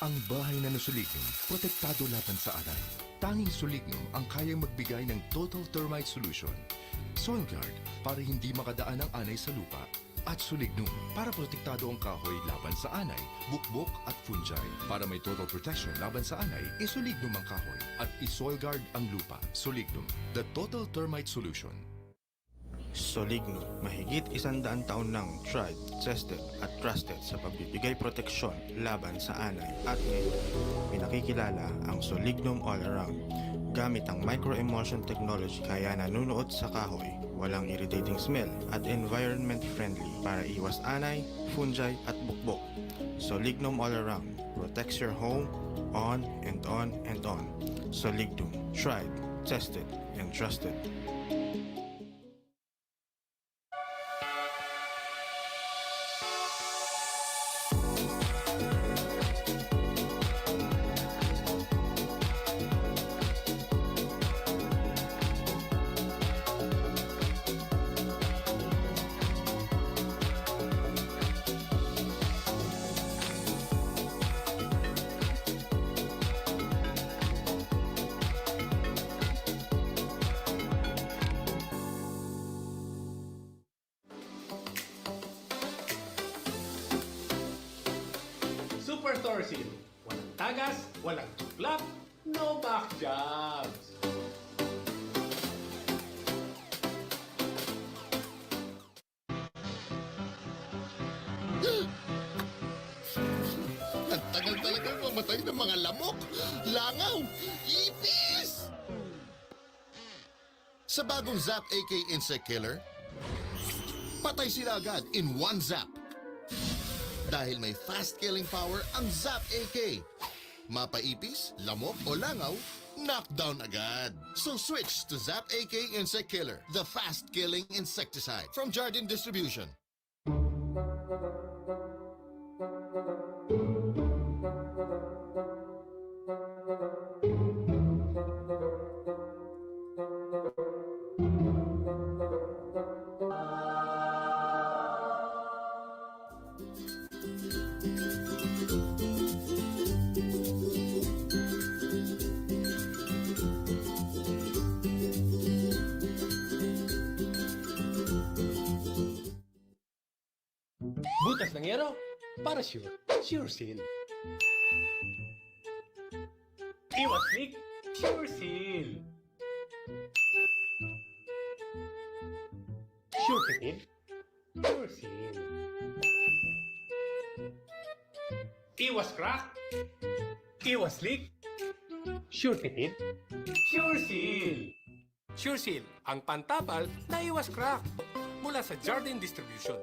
Ang bahay na nasulignum, protektado laban sa anay. Tanging sulignum ang kayang magbigay ng total termite solution. Soil guard para hindi makadaan ang anay sa lupa. At sulignum para protektado ang kahoy laban sa anay, bukbok at fungi. Para may total protection laban sa anay, isulignum ang kahoy at isoil guard ang lupa. Sulignum, the total termite solution. Soligno, mahigit 100 taon nang tried, tested at trusted sa pagbibigay proteksyon laban sa anay at ngayon, pinakikilala ang Solignum All Around. Gamit ang micro-emulsion technology kaya nanunuot sa kahoy, walang irritating smell at environment friendly para iwas anay, fungi at bukbok. Solignum All Around protects your home on and on and on. Solignum, tried, tested and trusted. Super Torsil. Walang tagas, walang tuklap, no back jobs. Ang tagal talaga mamatay ng mga lamok, langaw, ipis! Sa bagong Zap AK Insect Killer, patay sila agad in one zap. Dahil may fast killing power ang Zap AK. Mapaipis, lamok o langaw, knockdown agad. So switch to Zap AK Insect Killer, the fast killing insecticide from Jardine Distribution. Butas ng yero, para sure, sure seal. Iwas leak, sure seal. Sure fitted, sure seal. Iwas crack, iwas leak, sure fitted, sure seal. Sure seal, ang pantapal na iwas crack. Mula sa Jardine Distribution.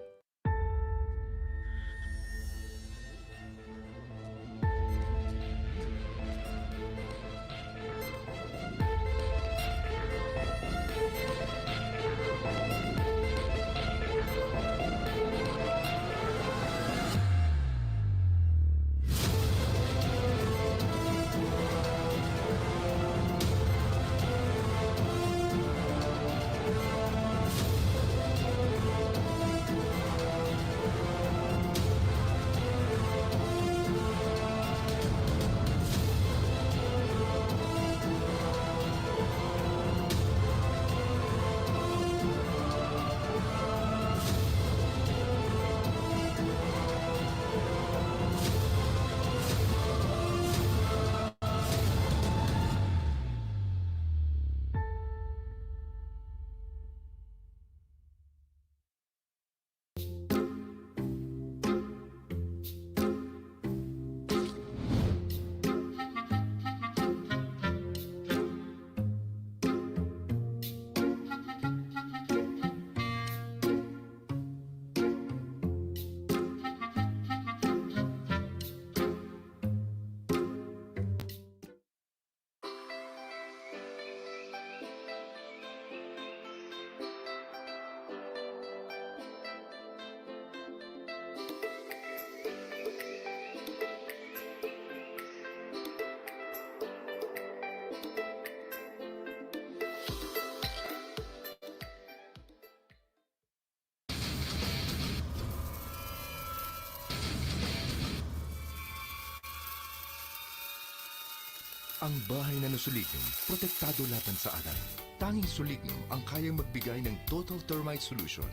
Ang bahay na nasulignum, protektado laban sa anay. Tanging Solignum ang kayang magbigay ng total termite solution.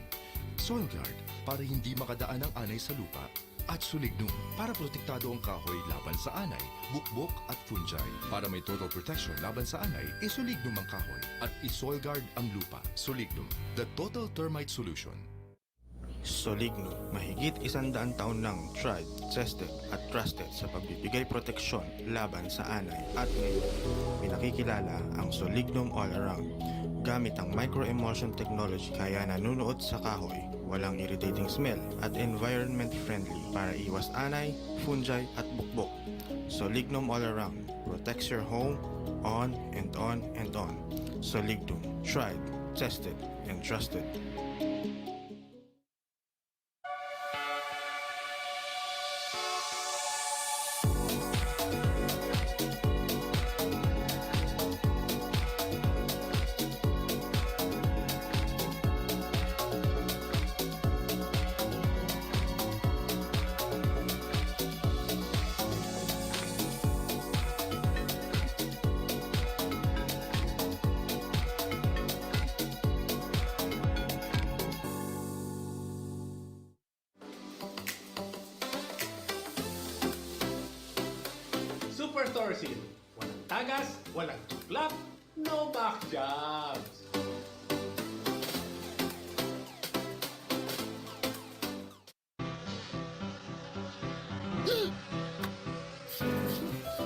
Soil Guard para hindi makadaan ang anay sa lupa. At Solignum para protektado ang kahoy laban sa anay, bukbok at fungi. Para may total protection laban sa anay, Solignum ang kahoy at Soil Guard ang lupa. Solignum, the total termite solution. Soligno, mahigit 100 taon nang tried, tested at trusted sa pagbibigay proteksyon laban sa anay at ngayon pinakikilala ang Solignum All Around. Gamit ang micro-emulsion technology kaya nanunuot sa kahoy, walang irritating smell at environment friendly para iwas anay, fungi at bukbok. Solignum All Around protects your home on and on and on. Solignum, tried, tested and trusted. Super Torsil. Walang tagas, walang tuklap, no back jobs.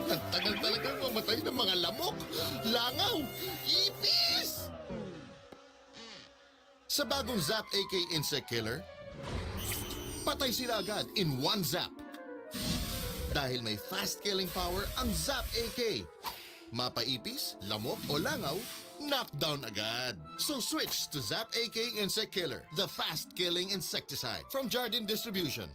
Ang tagal talaga mamatay ng mga lamok, langaw, ipis! Sa bagong Zap AK Insect Killer, patay sila agad in one zap. Dahil may fast killing power ang Zap AK. Mapaipis, lamok o langaw, knockdown agad. So switch to Zap AK Insect Killer, the fast killing insecticide from Jardine Distribution.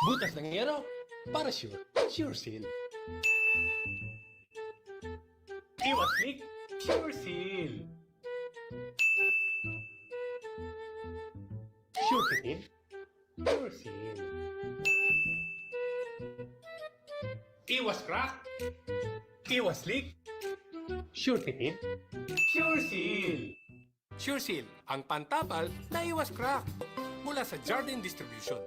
Butas ng yero, para sure, sure seal. Iwas leak, sure seal. Sure fitted, sure seal. Iwas crack, iwas leak, sure fitted, sure seal. Sure seal, ang pantapal na iwas crack. Mula sa Jardine Distribution.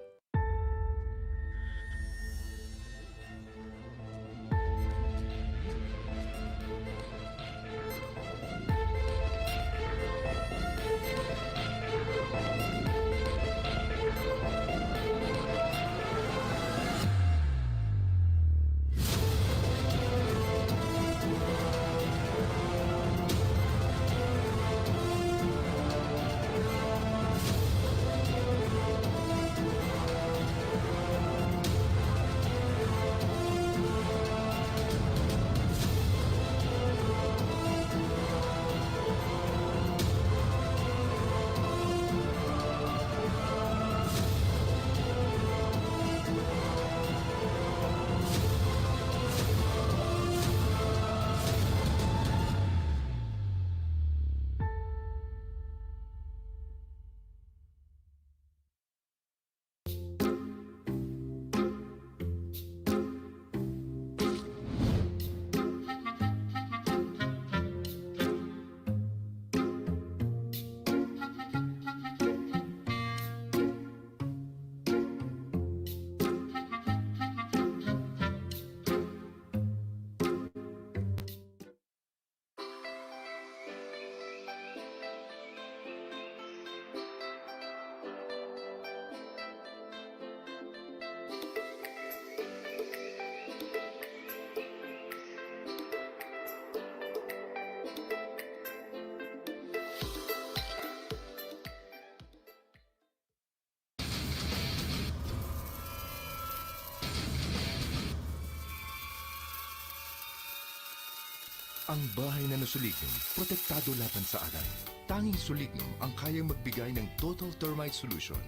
Ang bahay na nasulignum, protektado laban sa alay. Tanging Solignum ang kayang magbigay ng total termite solution.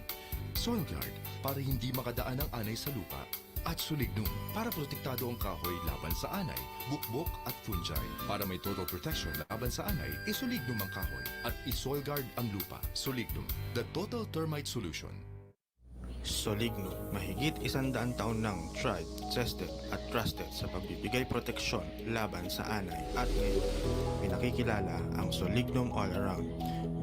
Soil Guard para hindi makadaan ang anay sa lupa. At Solignum para protektado ang kahoy laban sa anay, bukbok at fungi. Para may total protection laban sa anay, iSolignum ang kahoy at iSoil Guard ang lupa. Solignum, the total termite solution. Soligno, mahigit 100 taon nang tried, tested at trusted sa pagbibigay proteksyon laban sa anay at ngayon pinakikilala ang Solignum All Around.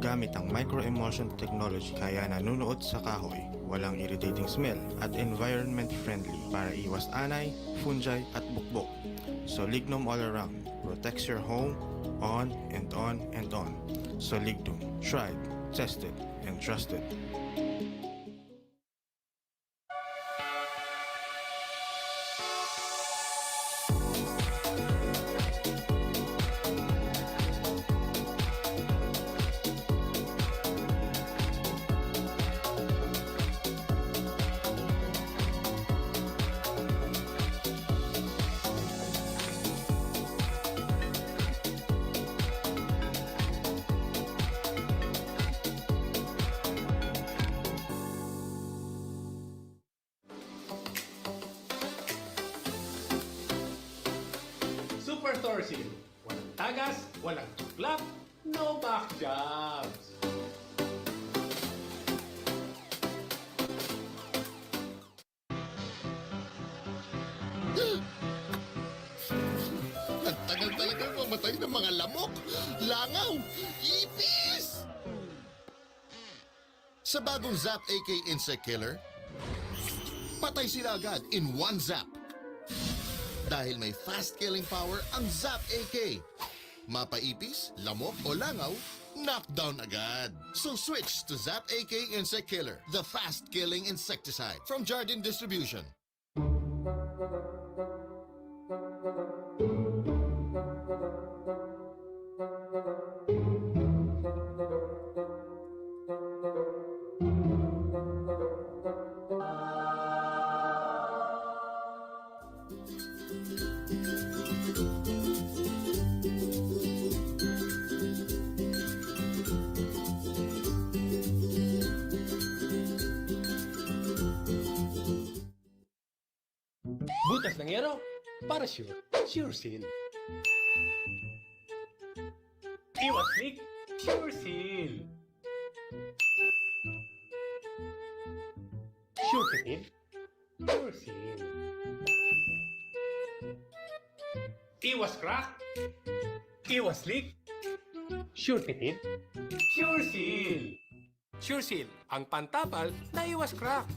Gamit ang microemulsion technology kaya nanunuot sa kahoy, walang irritating smell at environment friendly para iwas anay, fungi at bukbok. Solignum All Around protects your home on and on and on. Solignum, tried, tested and trusted. Super Torsil. Walang tagas, walang tuklap, no back jobs. Ang tagal talaga mamatay ng mga lamok, langaw, ipis! Sa bagong Zap AK Insect Killer, patay sila agad in one zap. Dahil may fast killing power ang Zap AK. Mapaipis, lamok o langaw, knockdown agad. So switch to Zap AK Insect Killer, the fast killing insecticide from Jardine Distribution. Butas ng yero, para sure, sure seal. Iwas leak, sure seal. Sure fitted, sure seal. Iwas crack, iwas leak, sure fitted, sure seal. Sure seal, ang pantapal na iwas crack.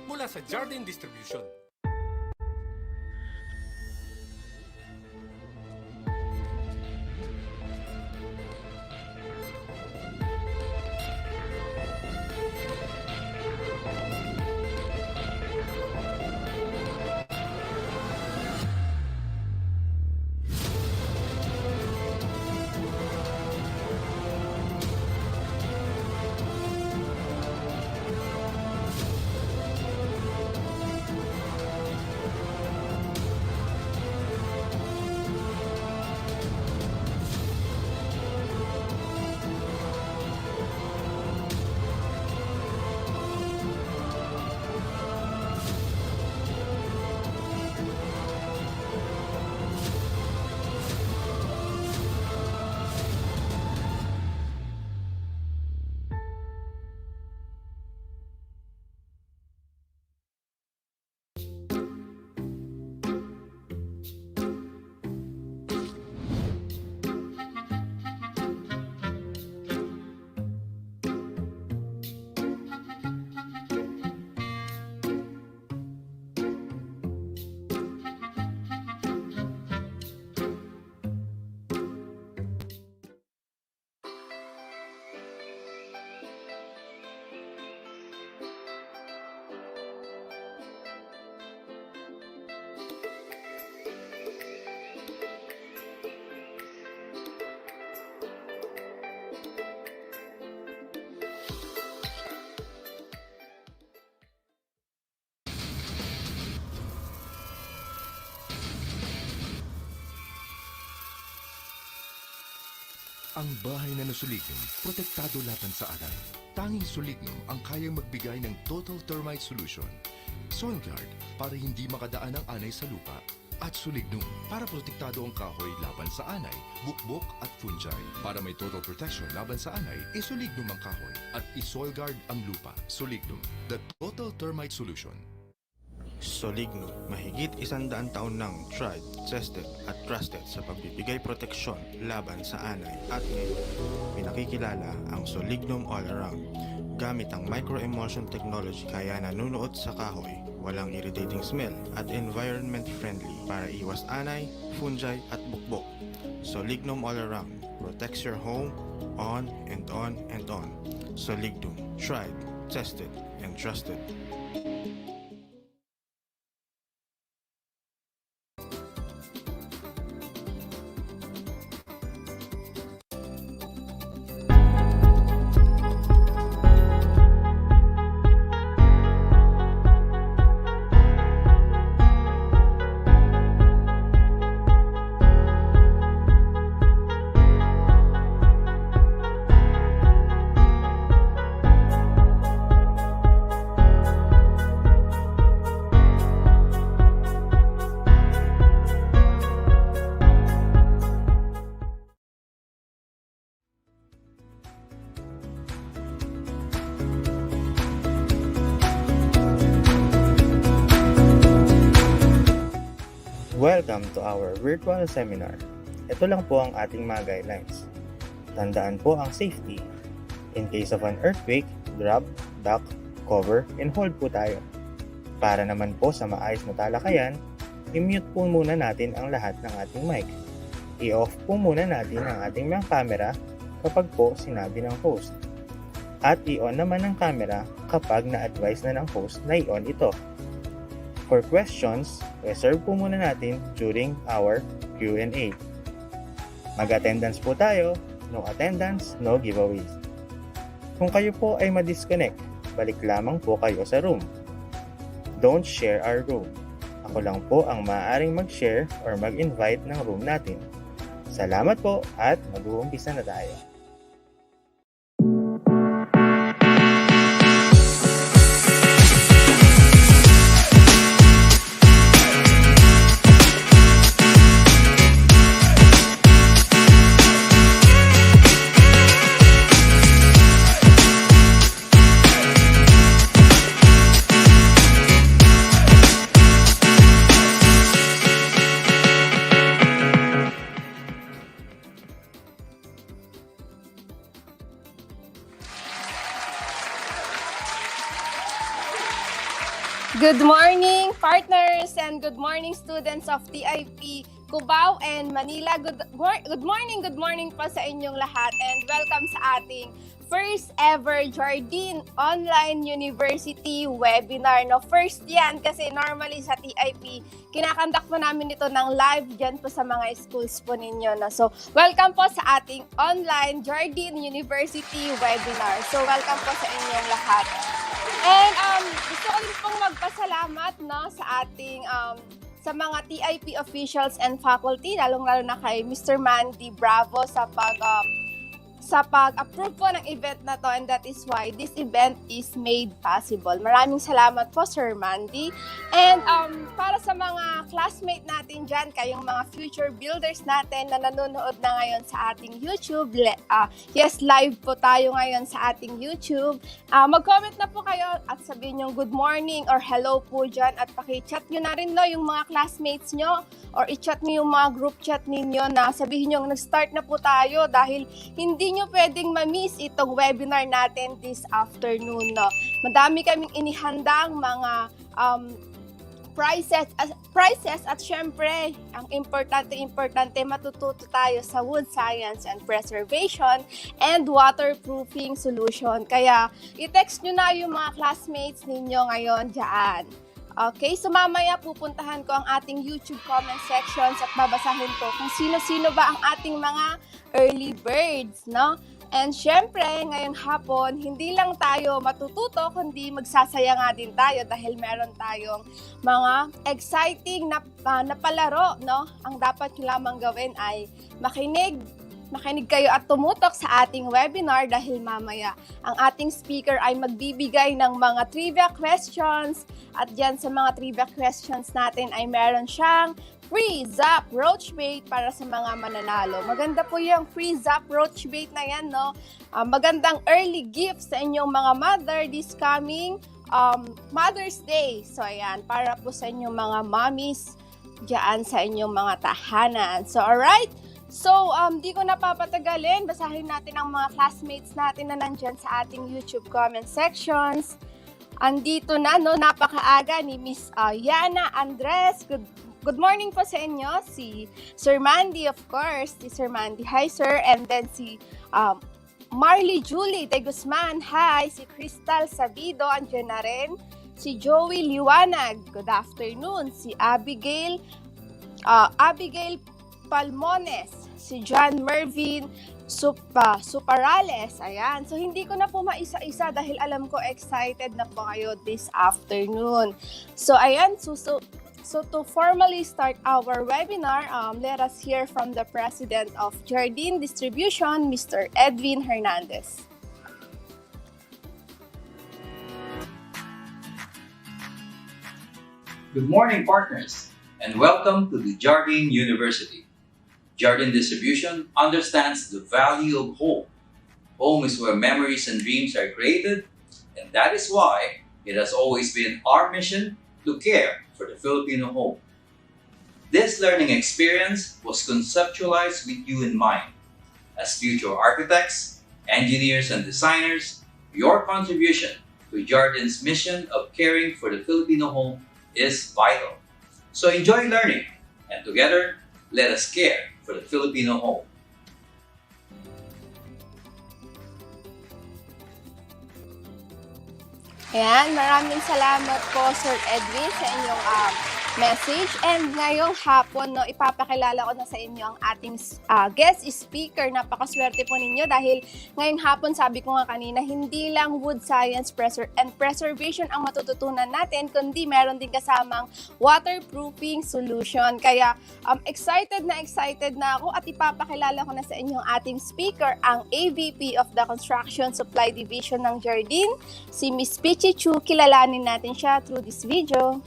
Mula sa Jardine Distribution. Ang bahay na nasulignum, protektado laban sa alay. Tanging Solignum ang kayang magbigay ng total termite solution. Soil Guard para hindi makadaan ang anay sa lupa. At Solignum para protektado ang kahoy laban sa anay, bukbok at fungi. Para may total protection laban sa anay, iSolignum ang kahoy at iSoil Guard ang lupa. Solignum, the total termite solution. Soligno, mahigit 100 taon nang tried, tested at trusted sa pagbibigay proteksyon laban sa anay at ngayon, pinakikilala ang Solignum All Around. Gamit ang micro-emulsion technology kaya nanunuot sa kahoy, walang irritating smell at environment friendly para iwas anay, fungi at bukbok. Solignum All Around protects your home on and on and on. Solignum, tried, tested and trusted. Welcome to our virtual seminar. Ito lang po ang ating mga guidelines. Tandaan po ang safety. In case of an earthquake, drop, duck, cover, and hold po tayo. Para naman po sa maayos na talakayan, i-mute po muna natin ang lahat ng ating mic. I-off po muna natin ang ating mga camera kapag po sinabi ng host. At i-on naman ang camera kapag na-advise na ng host na i-on ito. For questions, reserve po muna natin during our Q&A. Mag-attendance po tayo, no attendance, no giveaways. Kung kayo po ay ma-disconnect, balik lamang po kayo sa room. Don't share our room. Ako lang po ang maaaring mag-share or mag-invite ng room natin. Salamat po at mag-uumpisa na tayo. Good morning, partners, and good morning, students of TIP Cubao and Manila. Good morning po sa inyong lahat, and welcome sa ating first ever Jardine Online University webinar. No, first yan kasi normally sa TIP, kinakandak po namin ito ng live dyan po sa mga schools po ninyo. No? So, welcome po sa ating online Jardine University webinar. So, welcome po sa inyong lahat. And gusto ko din pong magpasalamat no, sa ating sa mga TIP officials and faculty, lalong-lalo na kay Mr. Mandy Bravo sa pag-approve po ng event na to, and that is why this event is made possible. Maraming salamat po, Sir Mandy. And para sa mga classmate natin dyan, kayong mga future builders natin na nanonood na ngayon sa ating YouTube, yes, live po tayo ngayon sa ating YouTube. Mag-comment na po kayo at sabihin nyo good morning or hello po dyan, at paki-chat nyo na rin no, yung mga classmates nyo, or i-chat nyo yung mga group chat ninyo na sabihin nyo nag-start na po tayo dahil hindi nyo pwedeng ma-miss itong webinar natin this afternoon. No? Madami kaming inihandang mga prizes at syempre, ang importante matututo tayo sa wood science and preservation and waterproofing solution. Kaya i-text nyo na yung mga classmates ninyo ngayon dyan. Okay, so mamaya pupuntahan ko ang ating YouTube comment sections at babasahin ko kung sino-sino ba ang ating mga early birds, no? And syempre, ngayong hapon, hindi lang tayo matututo, kundi magsasaya nga din tayo dahil meron tayong mga exciting na palaro, no? Ang dapat nyo lamang gawin ay makinig makinig kayo at tumutok sa ating webinar dahil mamaya ang ating speaker ay magbibigay ng mga trivia questions at dyan sa mga trivia questions natin ay meron siyang free Zap Roach Bait para sa mga mananalo. Maganda po yung free Zap Roach Bait na yan, no? Magandang early gift sa inyong mga mother this coming Mother's Day. So ayan, para po sa inyong mga mommies dyan sa inyong mga tahanan. So alright, so di ko napapatagalin, basahin natin ang mga classmates natin na nandyan sa ating YouTube comment sections. Andito na, no, napakaaga ni Miss Yana Andres. Good morning po sa inyo. Si Sir Mandy, of course. Si Sir Mandy, hi sir. And then si Marley Julie de Guzman, hi. Si Crystal Sabido, andyan na rin. Si Joey Liwanag, good afternoon. Si Abigail Palmones, si John Mervin Suparales, ayan. So, hindi ko na po maisa-isa dahil alam ko excited na po kayo this afternoon. So, ayan, so to formally start our webinar, let us hear from the President of Jardine Distribution, Mr. Edwin Hernandez. Good morning, partners, and welcome to the Jardine University. Jardine Distribution understands the value of home. Home is where memories and dreams are created, and that is why it has always been our mission to care for the Filipino home. This learning experience was conceptualized with you in mind. As future architects, engineers, and designers, your contribution to Jardine's mission of caring for the Filipino home is vital. So enjoy learning, and together, let us care for the Filipino home. Ayan, maraming salamat po Sir Edwin sa inyong message. And ngayong hapon, no, ipapakilala ko na sa inyo ang ating guest speaker. Napakaswerte po ninyo dahil ngayong hapon, sabi ko nga kanina, hindi lang wood science and preservation ang matututunan natin, kundi meron din kasamang waterproofing solution. Kaya excited na ako at ipapakilala ko na sa inyo ang ating speaker, ang AVP of the Construction Supply Division ng Jardine, si Miss Pichi Chu. Kilalanin natin siya through this video.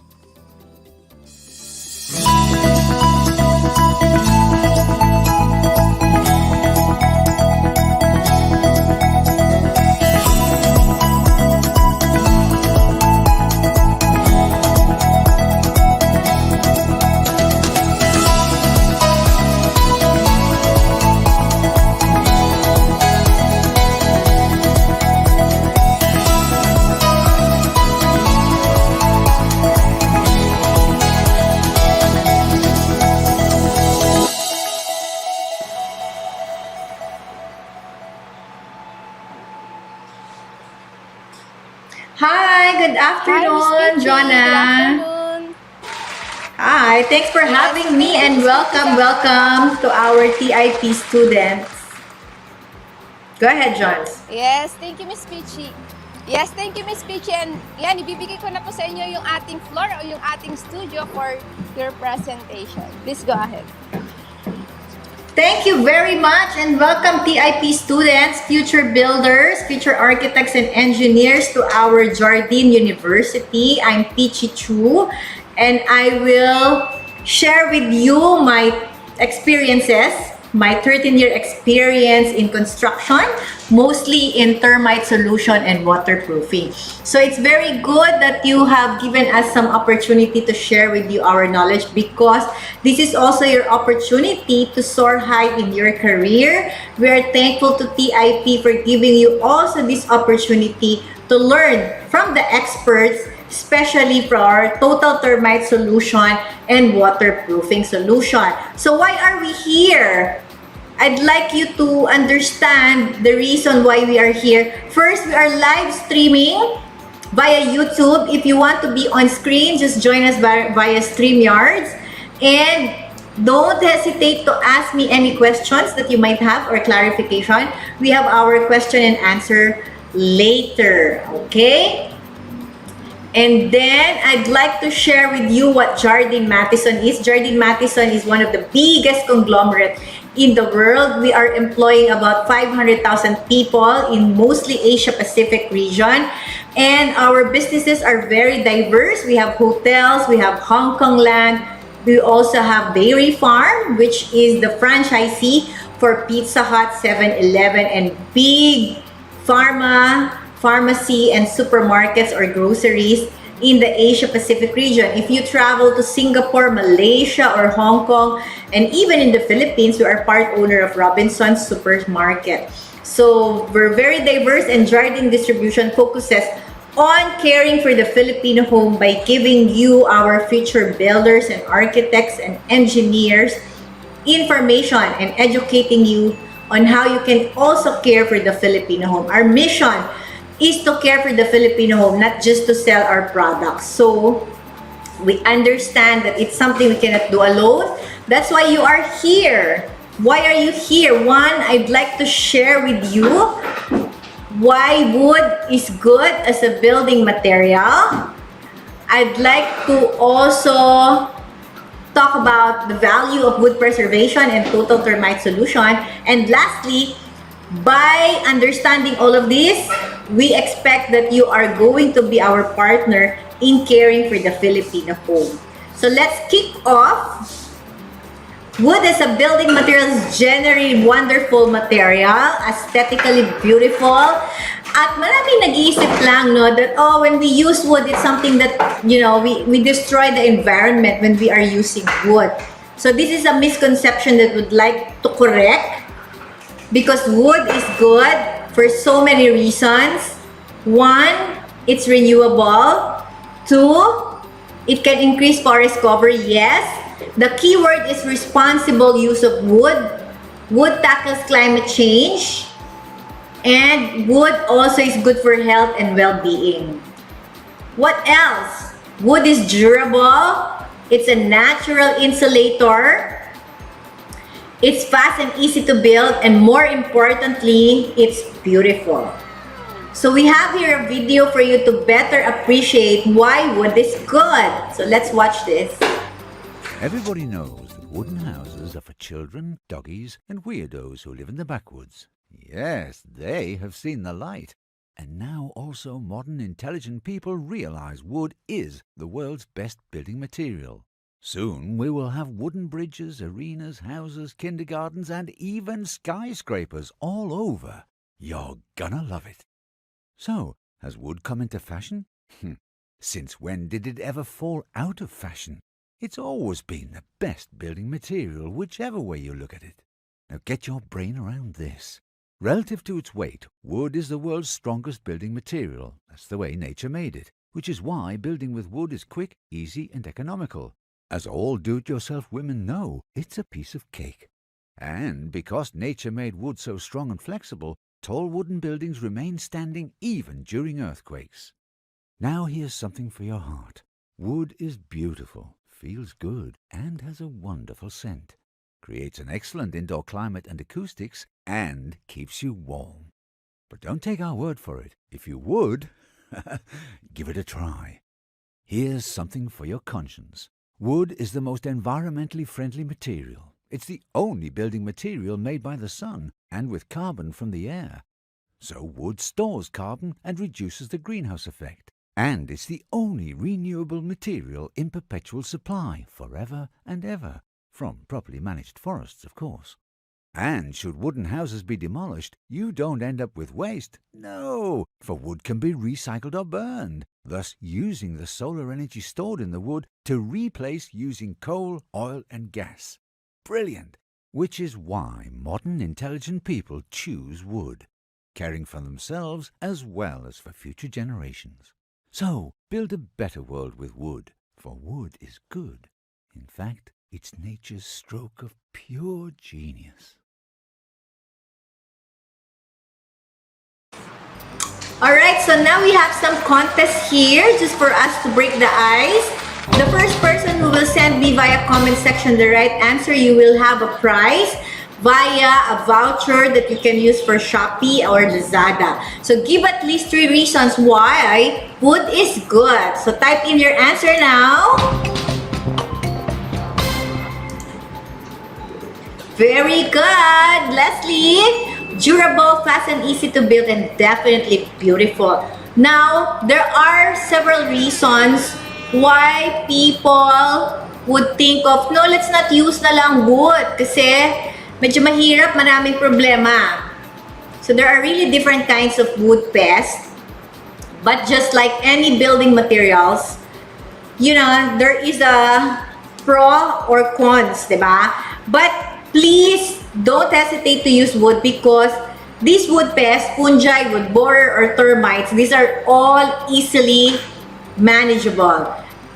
Good afternoon, Jonah. Good afternoon. Hi, thanks for having me and welcome to our TIP students. Go ahead, John. Yes, thank you, Miss Pichi. Yes, thank you, Miss Pichi. And yan, ibibigay ko na po sa inyo yung ating floor o yung ating studio for your presentation. Please go ahead. Thank you very much and welcome TIP students, future builders, future architects and engineers to our Jardine University. I'm Pichi Chu and I will share with you my experiences, my 13-year experience in construction, mostly in termite solution and waterproofing. So it's very good that you have given us some opportunity to share with you our knowledge because this is also your opportunity to soar high in your career. We are thankful to TIP for giving you also this opportunity to learn from the experts, especially for our total termite solution and waterproofing solution. So why are we here? I'd like you to understand the reason why we are here. First, we are live streaming via YouTube. If you want to be on screen, just join us via StreamYards. And don't hesitate to ask me any questions that you might have or clarification. We have our question and answer later, okay? And then I'd like to share with you what Jardine Matheson is. Jardine Matheson is one of the biggest conglomerate in the world. We are employing about 500,000 people in mostly Asia Pacific region. And our businesses are very diverse. We have hotels, we have Hong Kong land, we also have Dairy Farm, which is the franchisee for Pizza Hut, 7-Eleven, and big pharmacy and supermarkets or groceries in the Asia Pacific region. If you travel to Singapore, Malaysia, or Hong Kong, and even in the Philippines, we are part owner of Robinson's Supermarket. So we're very diverse, and Jardine Distribution focuses on caring for the Filipino home by giving you, our future builders and architects and engineers, information and educating you on how you can also care for the Filipino home. Our mission is to care for the Filipino home, not just to sell our products. So we understand that it's something we cannot do alone. That's why you are here. Why are you here? One, I'd like to share with you why wood is good as a building material. I'd like to also talk about the value of wood preservation and total termite solution. And lastly, by understanding all of this, we expect that you are going to be our partner in caring for the Filipino home. So let's kick off. Wood as a building material is generally wonderful material, aesthetically beautiful. At maraming nag-iisip lang, no, that, oh, when we use wood, it's something that, you know, we destroy the environment when we are using wood. So this is a misconception that would like to correct, because wood is good for so many reasons. One, it's renewable. Two, it can increase forest cover, yes. The key word is responsible use of wood. Wood tackles climate change. And wood also is good for health and well-being. What else? Wood is durable. It's a natural insulator. It's fast and easy to build. And more importantly, it's beautiful. So we have here a video for you to better appreciate why wood is good. So let's watch this. Everybody knows that wooden houses are for children, doggies, and weirdos who live in the backwoods. Yes, they have seen the light. And now also modern intelligent people realize wood is the world's best building material. Soon we will have wooden bridges, arenas, houses, kindergartens, and even skyscrapers all over. You're gonna love it. So, has wood come into fashion? Since when did it ever fall out of fashion? It's always been the best building material, whichever way you look at it. Now get your brain around this. Relative to its weight, wood is the world's strongest building material. That's the way nature made it, which is why building with wood is quick, easy, and economical. As all do-it-yourself women know, it's a piece of cake. And because nature made wood so strong and flexible, tall wooden buildings remain standing even during earthquakes. Now here's something for your heart. Wood is beautiful, feels good, and has a wonderful scent. Creates an excellent indoor climate and acoustics, and keeps you warm. But don't take our word for it. If you would, give it a try. Here's something for your conscience. Wood is the most environmentally friendly material. It's the only building material made by the sun and with carbon from the air. So wood stores carbon and reduces the greenhouse effect. And it's the only renewable material in perpetual supply forever and ever, from properly managed forests, of course. And should wooden houses be demolished, you don't end up with waste. No, for wood can be recycled or burned, thus using the solar energy stored in the wood to replace using coal, oil and gas. Brilliant! Which is why modern intelligent people choose wood, caring for themselves as well as for future generations. So, build a better world with wood, for wood is good. In fact, it's nature's stroke of pure genius. Alright, so now we have some contests here just for us to break the ice. The first person who will send me via comment section the right answer, you will have a prize. via a voucher that you can use for Shopee or Lazada. So give at least 3 reasons why wood is good. So type in your answer now. Very good, Leslie. Durable, fast, and easy to build, and definitely beautiful. Now, there are several reasons why people would think of, no, let's not use na lang wood kasi medyo mahirap, maraming problema. So there are really different kinds of wood pests. But just like any building materials, you know, there is a pro or cons, diba? But please don't hesitate to use wood because these wood pests, fungi, wood borer, or termites, these are all easily manageable.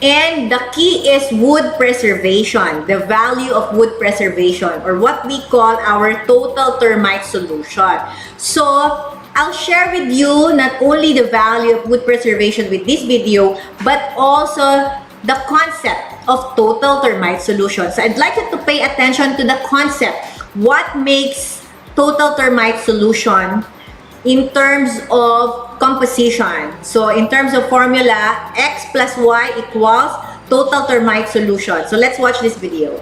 And the key is wood preservation, the value of wood preservation, or what we call our total termite solution. So, I'll share with you not only the value of wood preservation with this video, but also the concept of total termite solution. So, I'd like you to pay attention to the concept. What makes total termite solution in terms of composition? So, in terms of formula, X plus Y equals total termite solution. So, let's watch this video.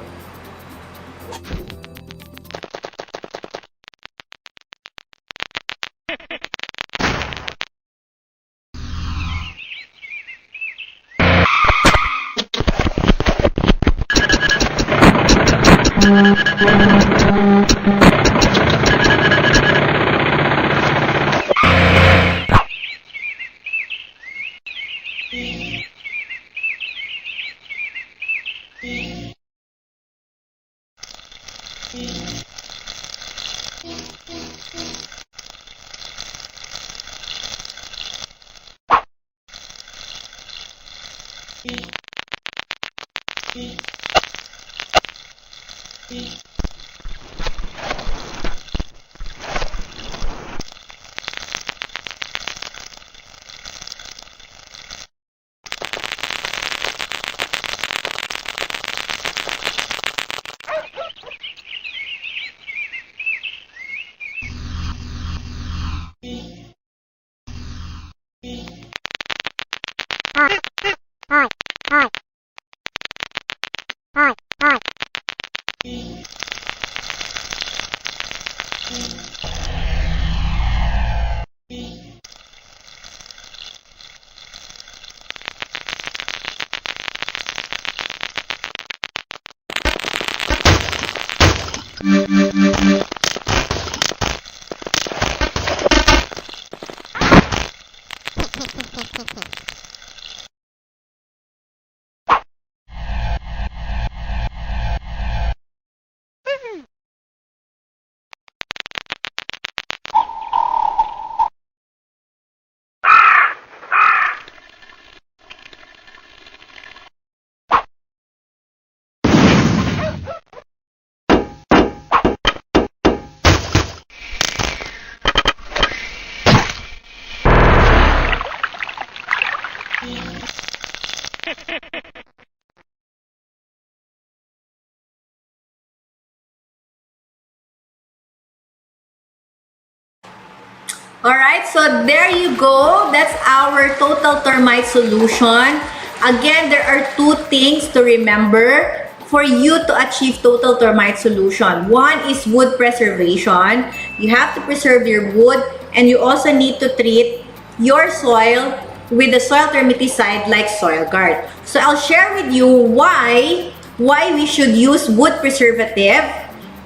Alright, so there you go. That's our total termite solution. Again, there are 2 things to remember for you to achieve total termite solution. One is wood preservation. You have to preserve your wood, and you also need to treat your soil with the soil termiticide like Soil Guard. So I'll share with you why we should use wood preservative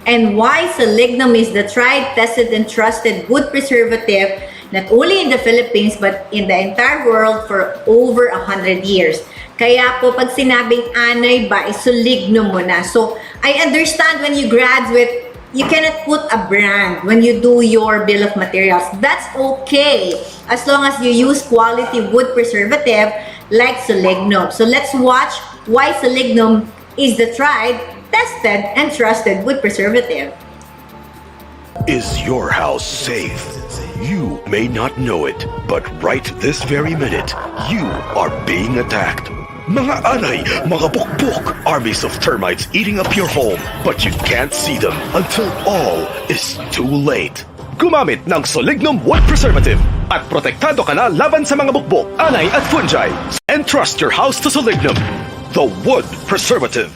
and why Selignum is the tried, tested, and trusted wood preservative not only in the Philippines but in the entire world for over 100 years. Kaya po pag sinabing anay ba, Selignum mo na. So I understand when you graduate, you cannot put a brand when you do your bill of materials. That's okay as long as you use quality wood preservative like Selignum. So let's watch why Selignum is the tried, tested, and trusted wood preservative. Is your house safe? You may not know it, but right this very minute, you are being attacked. Mga anay, mga bukbok, armies of termites eating up your home, but you can't see them until all is too late. Gumamit ng Solignum Wood Preservative at protektado ka na laban sa mga bukbok, anay at fungi. Entrust your house to Solignum, the Wood Preservative.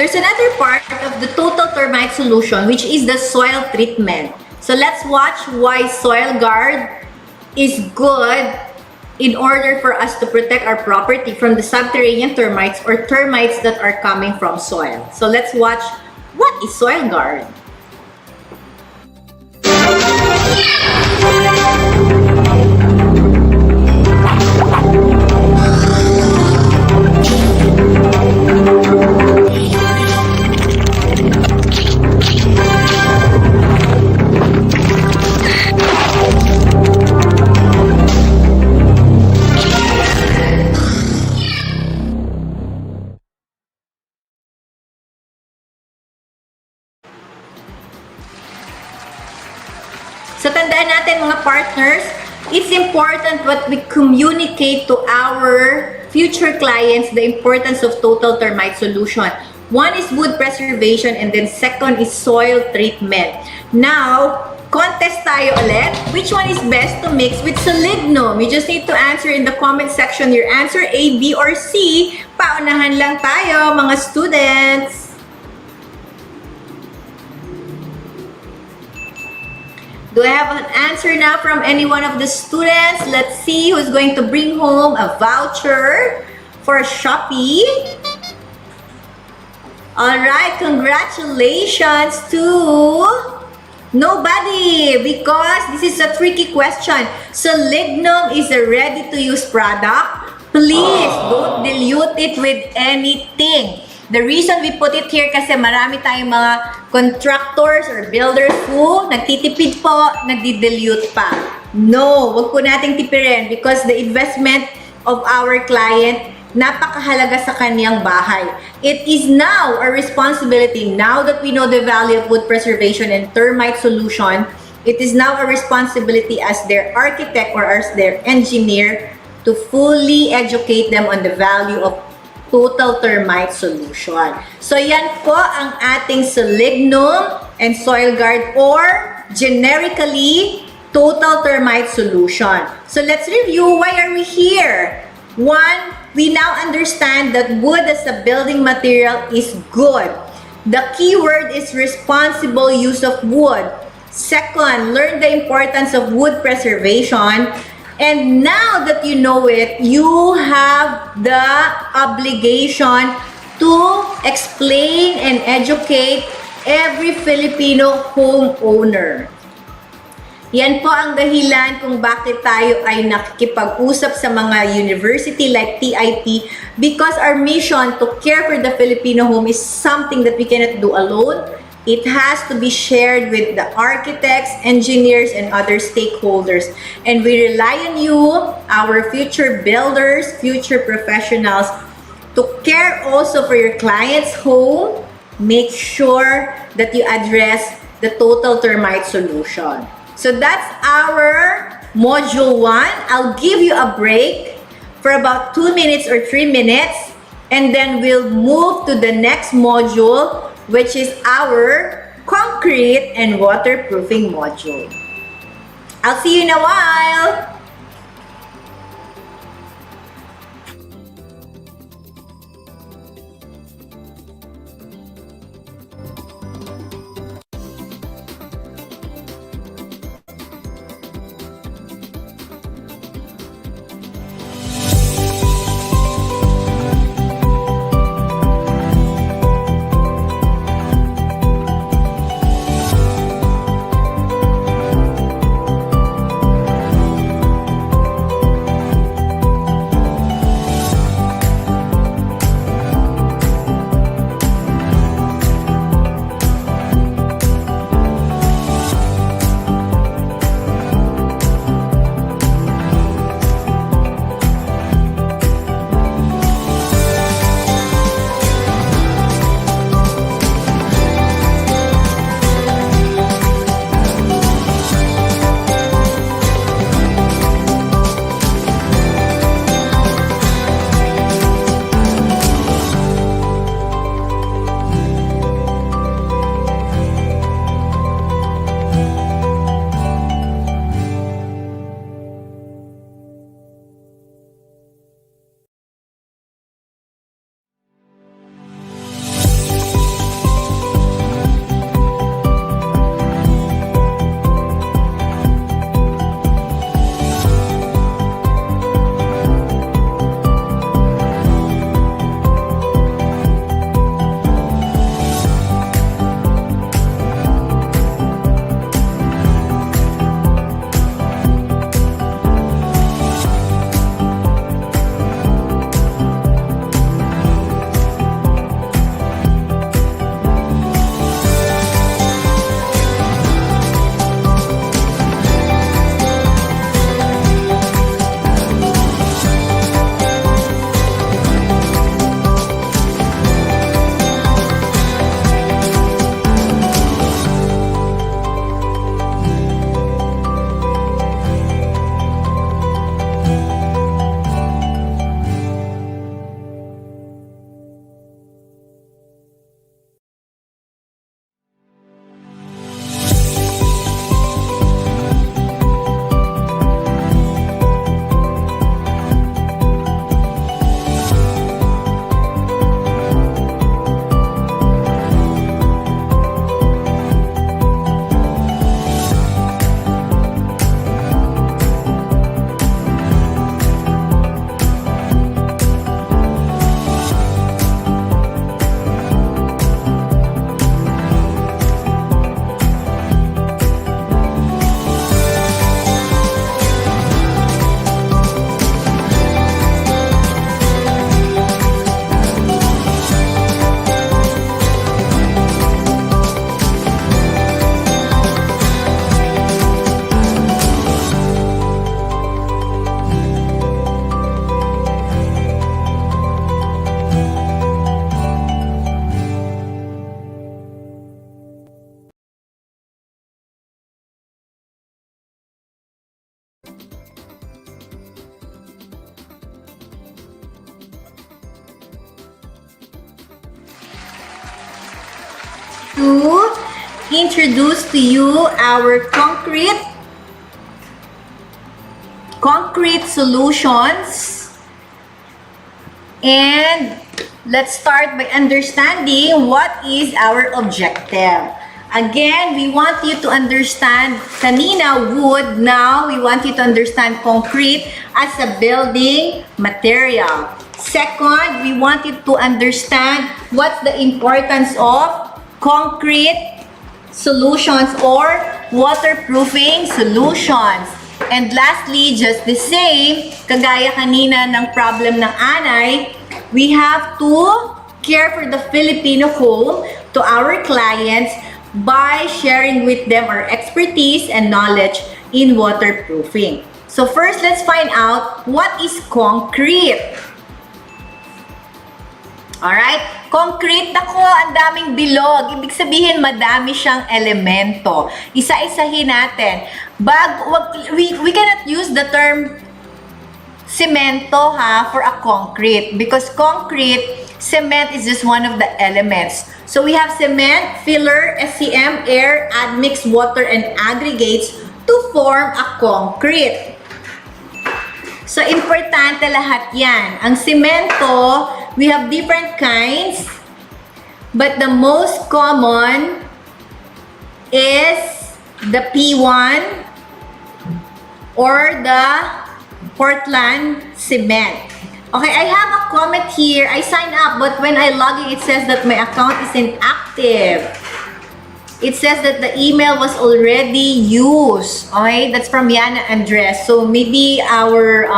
There's another part of the total termite solution, which is the soil treatment. So let's watch why Soil Guard is good in order for us to protect our property from the subterranean termites or termites that are coming from soil. So let's watch what is Soil Guard. So tandaan natin mga partners, it's important what we communicate to our future clients the importance of total termite solution. One is wood preservation and then second is soil treatment. Now, contest tayo ulit. Which one is best to mix with Solignum? You just need to answer in the comment section your answer A, B, or C. Paunahan lang tayo mga students. Do I have an answer now from any one of the students? Let's see who's going to bring home a voucher for Shopee. Alright, congratulations to nobody because this is a tricky question. Solignum is a ready-to-use product. Please don't dilute it with anything. The reason we put it here kasi marami tayong mga contractors or builders who nagtitipid po, nagdi-dilute pa. No, wag po nating tipirin because the investment of our client napakahalaga sa kaniyang bahay. It is now our responsibility, now that we know the value of wood preservation and termite solution, it is now a responsibility as their architect or as their engineer to fully educate them on the value of total termite solution. So yan po ang ating Solignum and Soil Guard or generically total termite solution. So let's review why are we here. One, we now understand that wood as a building material is good. The key word is responsible use of wood. Second, learn the importance of wood preservation. And now that you know it, you have the obligation to explain and educate every Filipino homeowner. Yan po ang dahilan kung bakit tayo ay nakikipag-usap sa mga university like TIP because our mission to care for the Filipino home is something that we cannot do alone. It has to be shared with the architects, engineers, and other stakeholders. And we rely on you, our future builders, future professionals, to care also for your client's home. Make sure that you address the total termite solution. So that's our module 1. I'll give you a break for about 2 minutes or 3 minutes, and then we'll move to the next module, which is our concrete and waterproofing module. I'll see you in a while. to introduce to you our concrete solutions. And let's start by understanding what is our objective. Again, we want you to understand kanina wood, now we want you to understand concrete as a building material. Second, we want you to understand what's the importance of concrete solutions or waterproofing solutions. And lastly, just the same, kagaya kanina ng problem ng anay, we have to care for the Filipino home to our clients by sharing with them our expertise and knowledge in waterproofing. So first, let's find out what is concrete. Alright? Concrete, nako, ang daming bilog. Ibig sabihin, madami siyang elemento. Isa-isahin natin. We cannot use the term cemento for a concrete because cement is just one of the elements. So we have cement, filler, SCM, air, admix, water, and aggregates to form a concrete. So importante lahat yan. Ang semento, we have different kinds, but the most common is the P1 or the Portland cement. Okay, I have a comment here. I signed up, but when I log in, it says that my account isn't active. It says that the email was already used. Okay, that's from Yana Andres. So maybe our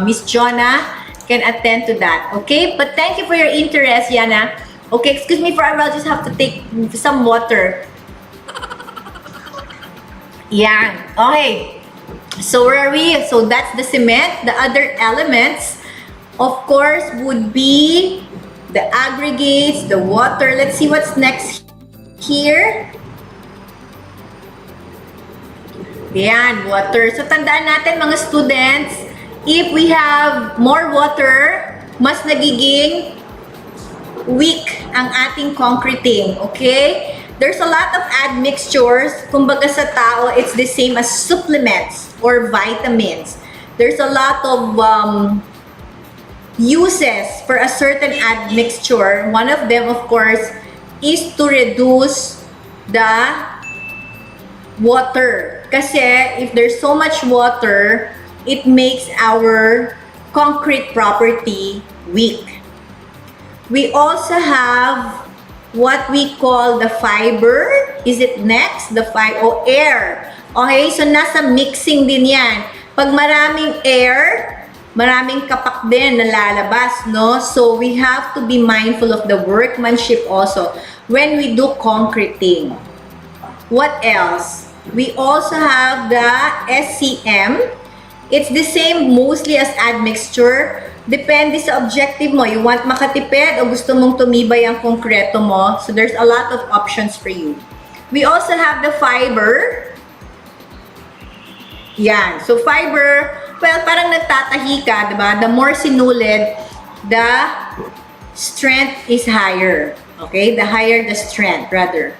Miss Jonah can attend to that. Okay, but thank you for your interest, Yana. Okay, excuse me for a while. Just have to take some water. Yan. Okay. So where are we? So that's the cement. The other elements, of course, would be the aggregates, the water. Let's see what's next here. Yan, water. So tandaan natin mga students, if we have more water, mas nagiging weak ang ating concreting. Okay? There's a lot of admixtures. Kumbaga sa tao, it's the same as supplements or vitamins. There's a lot of uses for a certain admixture. One of them, of course, is to reduce the water. Kasi if there's so much water, it makes our concrete property weak. We also have what we call the fiber. Is it next? The air. Okay, so nasa mixing din yan. Pag maraming air, maraming kapak din na lalabas, no? So we have to be mindful of the workmanship also when we do concreting. What else? We also have the SCM. It's the same mostly as admixture. Depende sa objective mo. You want makatipid o gusto mong tumibay ang konkreto mo. So there's a lot of options for you. We also have the fiber. Yan. So fiber, well, parang nagtatahi ka, diba? The more sinulid, the strength is higher. Okay? The higher the strength, rather.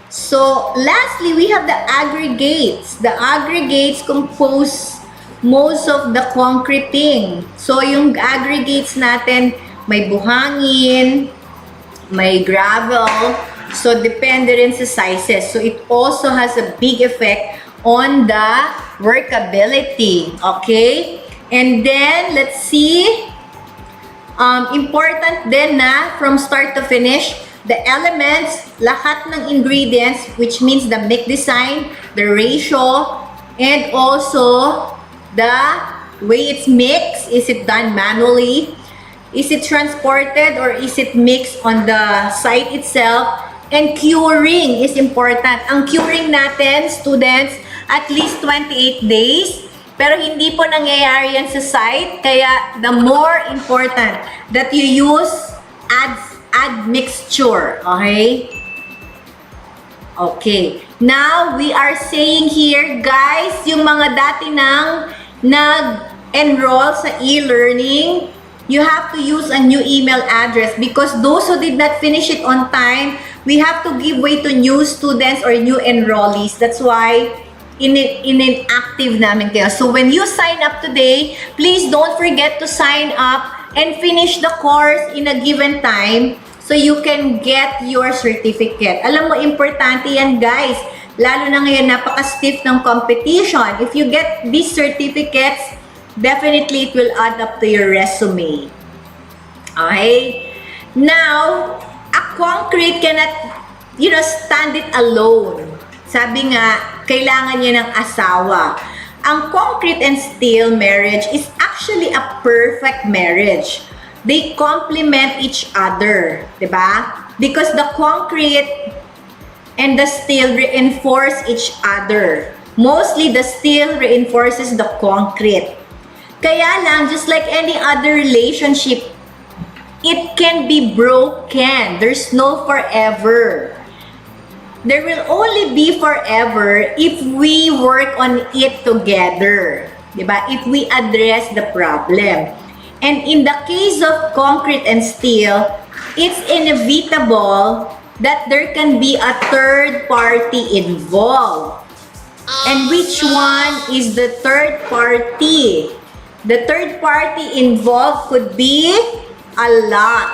So, lastly, we have the aggregates. The aggregates compose most of the concreting. So, yung aggregates natin, may buhangin, may gravel. So, depende rin sa sizes. So, it also has a big effect on the workability. Okay? And then, let's see. Important din na from start to finish, the elements, lahat ng ingredients, which means the mix design, the ratio, and also the way it's mixed. Is it done manually? Is it transported or is it mixed on the site itself? And curing is important. Ang curing natin, students, at least 28 days. Pero hindi po nangyayari yan sa site. Kaya the more important that you use admixture. Okay? Okay. Now, we are saying here, guys, yung mga dati nang nag-enroll sa e-learning, you have to use a new email address because those who did not finish it on time we have to give way to new students or new enrollees. That's why inactive namin kayo. So when you sign up today, please don't forget to sign up and finish the course in a given time so you can get your certificate. Alam mo, importante yan, guys. Lalo na ngayon, napaka-stiff ng competition. If you get these certificates, definitely it will add up to your resume. Okay? Now, a concrete cannot, stand it alone. Sabi nga, kailangan niya ng asawa. Ang concrete and steel marriage is actually a perfect marriage. They complement each other, diba? Because the concrete and the steel reinforce each other. Mostly, the steel reinforces the concrete. Kaya lang, just like any other relationship, it can be broken. There's no forever. There will only be forever if we work on it together. Diba? If we address the problem. And in the case of concrete and steel, it's inevitable that there can be a third party involved. And which one is the third party? The third party involved could be a lot.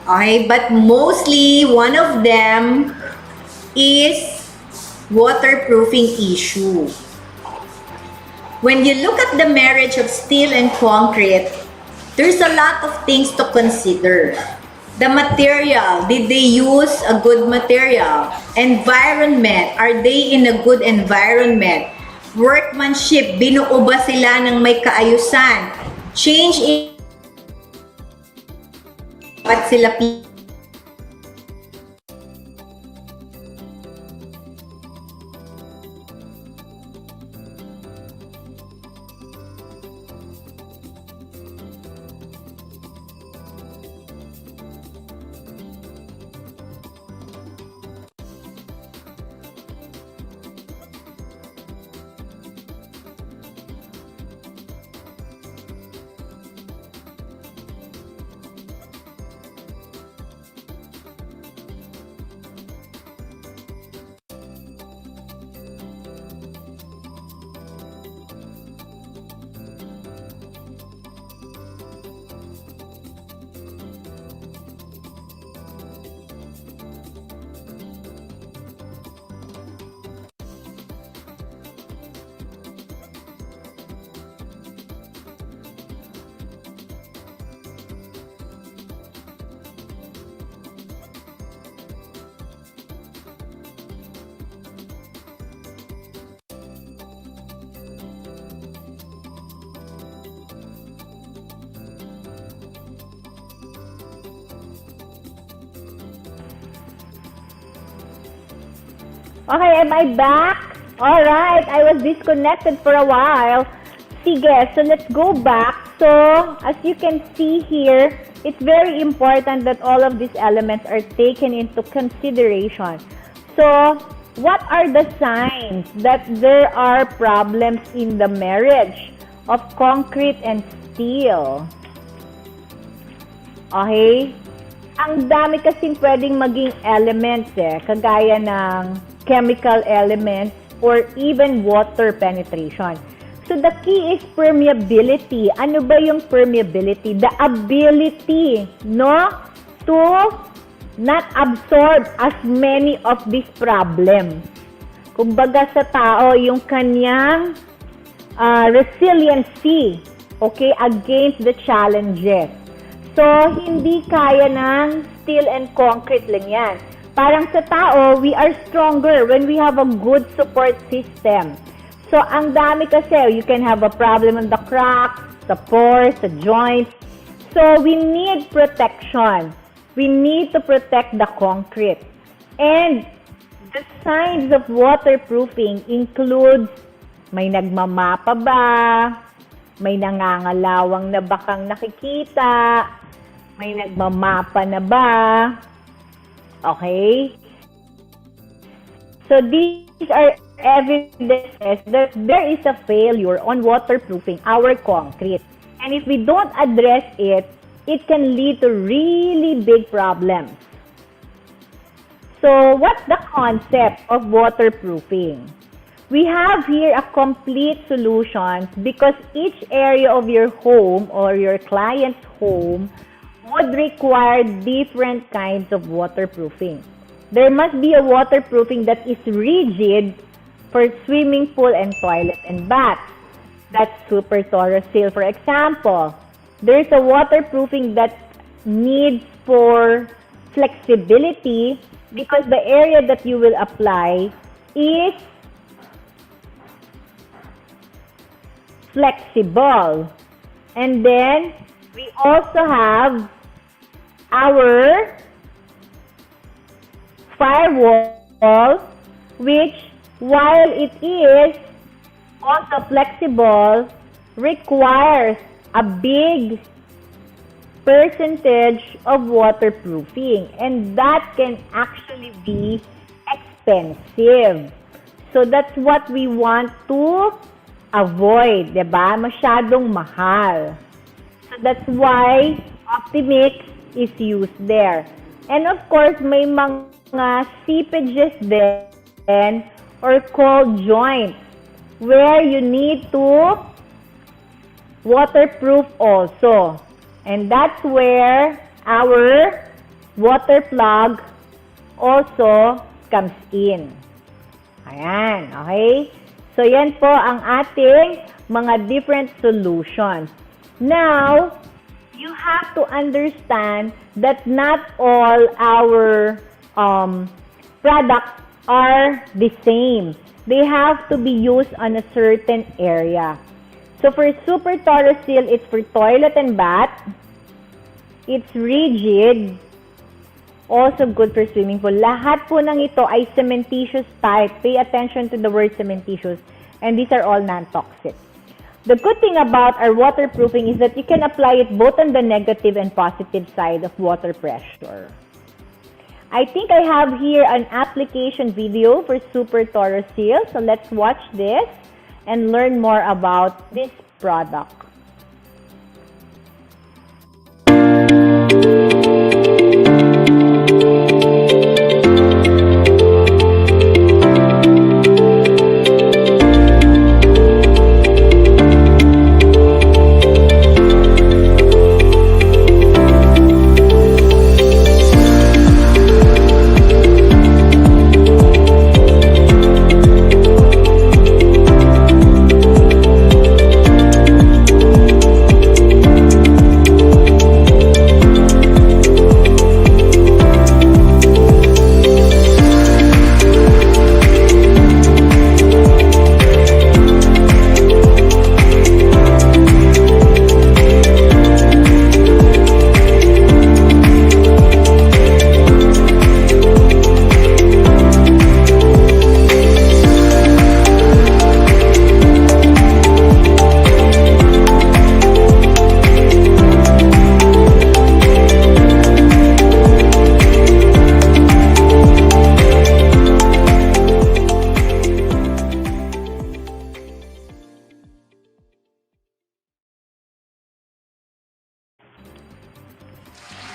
Okay, but mostly one of them is waterproofing issue. When you look at the marriage of steel and concrete, there's a lot of things to consider. The material, did they use a good material? Environment, are they in a good environment? Workmanship, binuo ba sila ng may kaayusan? Change in at sila Okay, am I back? Alright, I was disconnected for a while. Sige, so let's go back. So, as you can see here, it's very important that all of these elements are taken into consideration. So, what are the signs that there are problems in the marriage of concrete and steel? Okay? Ang dami kasing pwedeng maging elements kagaya ng chemical elements or even water penetration. So the key is permeability. Ano ba yung permeability? The ability, to not absorb as many of these problems. Kumbaga sa tao, yung kanyang resiliency, against the challenges. So, hindi kaya ng steel and concrete lang yan. Parang sa tao, we are stronger when we have a good support system. So, ang dami kasi, you can have a problem on the cracks, the pores, the joints. So, we need protection. We need to protect the concrete. And the signs of waterproofing include may nagmamapa ba, may nangangalawang na bakang nakikita, may nagmamapa na ba, okay? So these are evidences that there is a failure on waterproofing our concrete. And if we don't address it, it can lead to really big problems. So, what's the concept of waterproofing? We have here a complete solution because each area of your home or your client's home would require different kinds of waterproofing. There must be a waterproofing that is rigid for swimming pool and toilet and bath. That's super torus seal, for example. There's a waterproofing that needs for flexibility because the area that you will apply is flexible. And then we also have our firewall, which while it is also flexible, requires a big percentage of waterproofing, and that can actually be expensive. So that's what we want to avoid, diba? Masyadong mahal. So that's why Optimix is used there. And of course, may mga seepages then or cold joints where you need to waterproof also. And that's where our water plug also comes in. Ayan, okay? So, yan po ang ating mga different solutions. Now, you have to understand that not all our products are the same. They have to be used on a certain area. So, for Super Torus Seal, it's for toilet and bath. It's rigid. Also good for swimming pool. Lahat po ng ito ay cementitious type. Pay attention to the word cementitious. And these are all non-toxic. The good thing about our waterproofing is that you can apply it both on the negative and positive side of water pressure. I think I have here an application video for Super Torus Seal. So let's watch this and learn more about this product.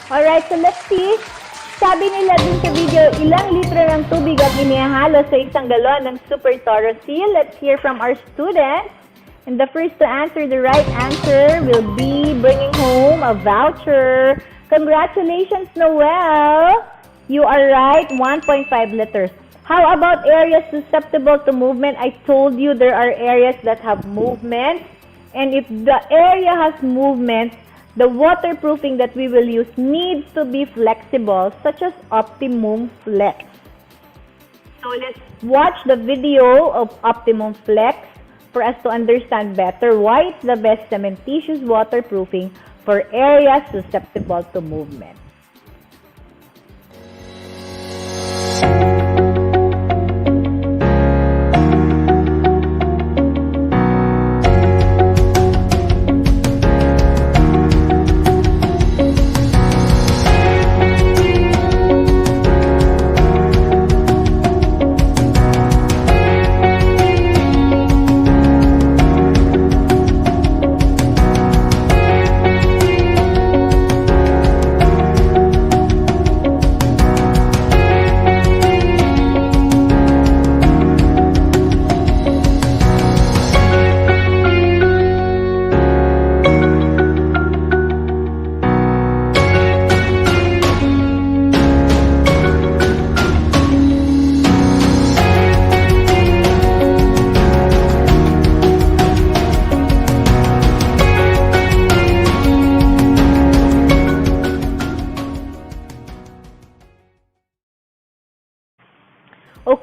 Alright, so let's see. Sabi nila dun sa video, ilang litro ng tubig ang inihalo sa isang galon ng Super Torus Seal. Let's hear from our students. And the first to answer the right answer will be bringing home a voucher. Congratulations, Noel! You are right, 1.5 liters. How about areas susceptible to movement? I told you there are areas that have movement. And if the area has movement, the waterproofing that we will use needs to be flexible, such as Optimum Flex. So let's watch the video of Optimum Flex for us to understand better why it's the best cementitious waterproofing for areas susceptible to movement.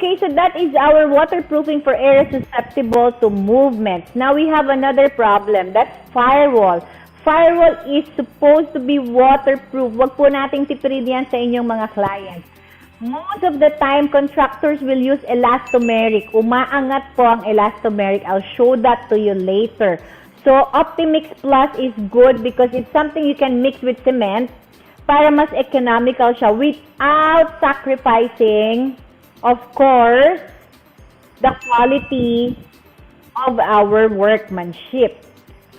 Okay, so that is our waterproofing for areas susceptible to movements. Now we have another problem. That's firewall. Firewall is supposed to be waterproof. Wag po nating tipirin yan sa inyong mga clients. Most of the time, contractors will use elastomeric. Umaangat po ang elastomeric. I'll show that to you later. So, Optimix Plus is good because it's something you can mix with cement para mas economical siya without sacrificing, of course, the quality of our workmanship.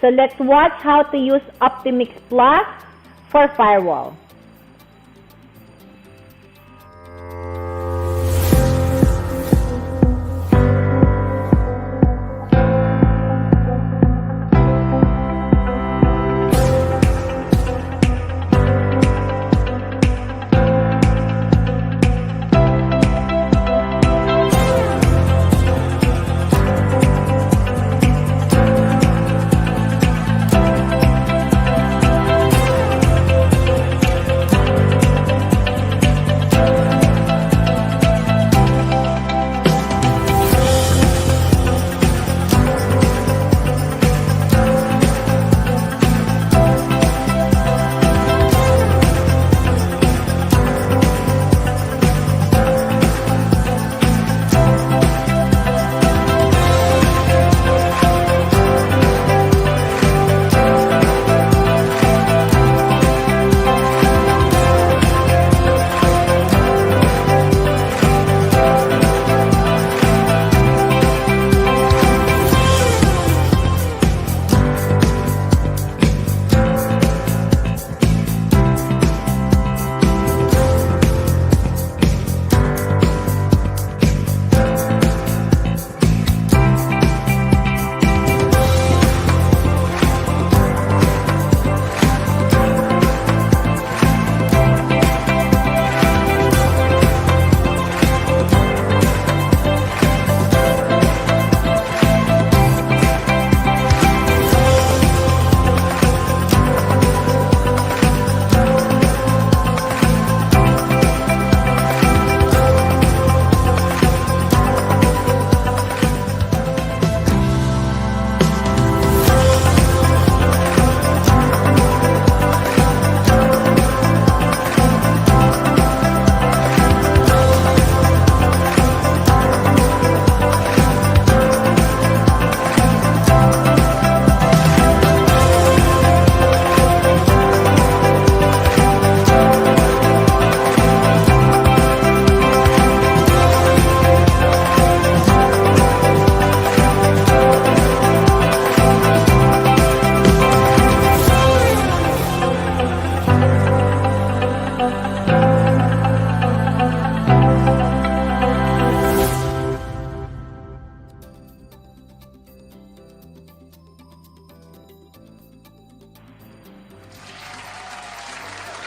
So, let's watch how to use Optimix Plus for firewall.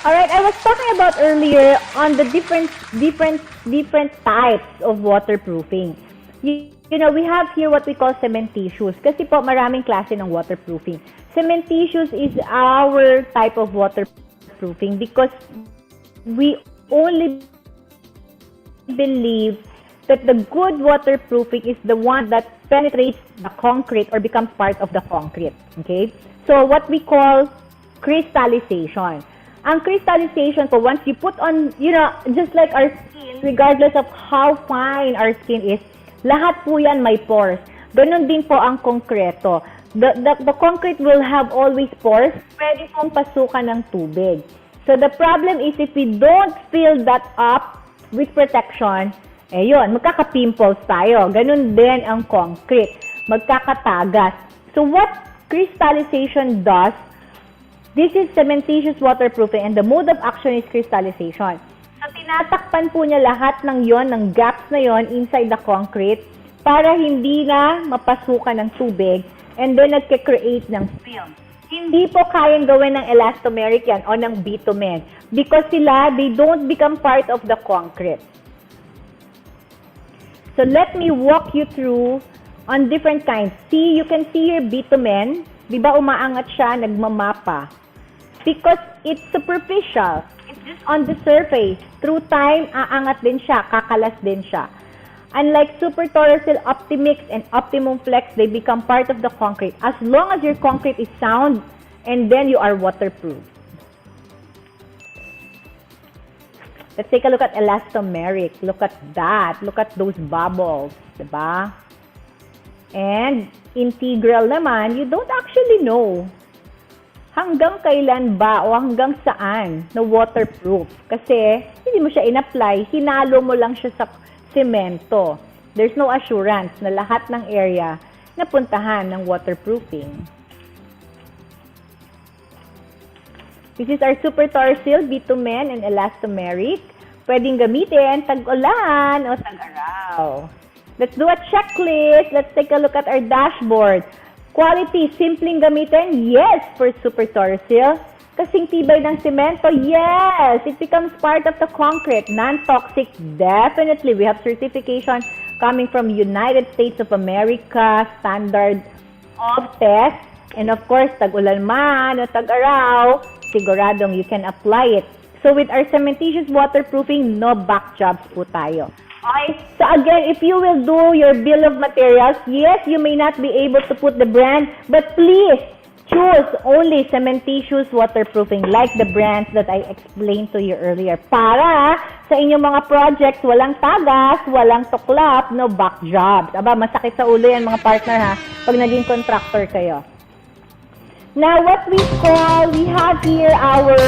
Alright, I was talking about earlier on the different types of waterproofing. You know, we have here what we call cementitious. Kasi po maraming klase ng waterproofing. Cementitious is our type of waterproofing because we only believe that the good waterproofing is the one that penetrates the concrete or becomes part of the concrete. Okay? So, what we call crystallization. Ang crystallization po, once you put on, you know, just like our skin, regardless of how fine our skin is, lahat po yan may pores. Ganon din po ang konkreto. The concrete will have always pores, pwede pong pasukan ng tubig. So the problem is if we don't fill that up with protection, yun, magkaka-pimples tayo. Ganon din ang concrete. Magkakatagas. So what crystallization does, this is cementitious waterproofing and the mode of action is crystallization. So, tinatakpan po niya lahat ng yon, ng gaps na yon inside the concrete para hindi na mapasukan ng tubig and then nagke-create ng film. Hindi po kayang gawin ng elastomeric yan o ng bitumen because sila, they don't become part of the concrete. So, let me walk you through on different kinds. See, you can see your bitumen. Di ba umaangat siya, nagmamapa? Because it's superficial. It's just on the surface. Through time, aangat din siya, kakalas din siya. Unlike Super Torresil, Optimix, and Optimum Flex, they become part of the concrete. As long as your concrete is sound, and then you are waterproof. Let's take a look at elastomeric. Look at that. Look at those bubbles. Diba? And integral naman, you don't actually know hanggang kailan ba o hanggang saan na waterproof. Kasi hindi mo siya in-apply, hinalo mo lang siya sa semento. There's no assurance na lahat ng area na puntahan ng waterproofing. This is our Super Torresil, bitumen, and elastomeric. Pwedeng gamitin tag-ulan o tag-araw. Let's do a checklist. Let's take a look at our dashboard. Quality, simpleng gamitin? Yes, for Super Torresil. Kasing tibay ng semento? Yes, it becomes part of the concrete. Non-toxic? Definitely. We have certification coming from United States of America, standard of test. And of course, tag-ulan man o tag-araw, siguradong you can apply it. So with our cementitious waterproofing, no back jobs po tayo. Okay, so again, if you will do your bill of materials, yes, you may not be able to put the brand, but please choose only cementitious waterproofing like the brands that I explained to you earlier. Para sa inyong mga projects, walang tagas, walang tuklap, no back jobs. Aba, masakit sa ulo yan mga partner ha, pag naging contractor kayo. Now, what we have here our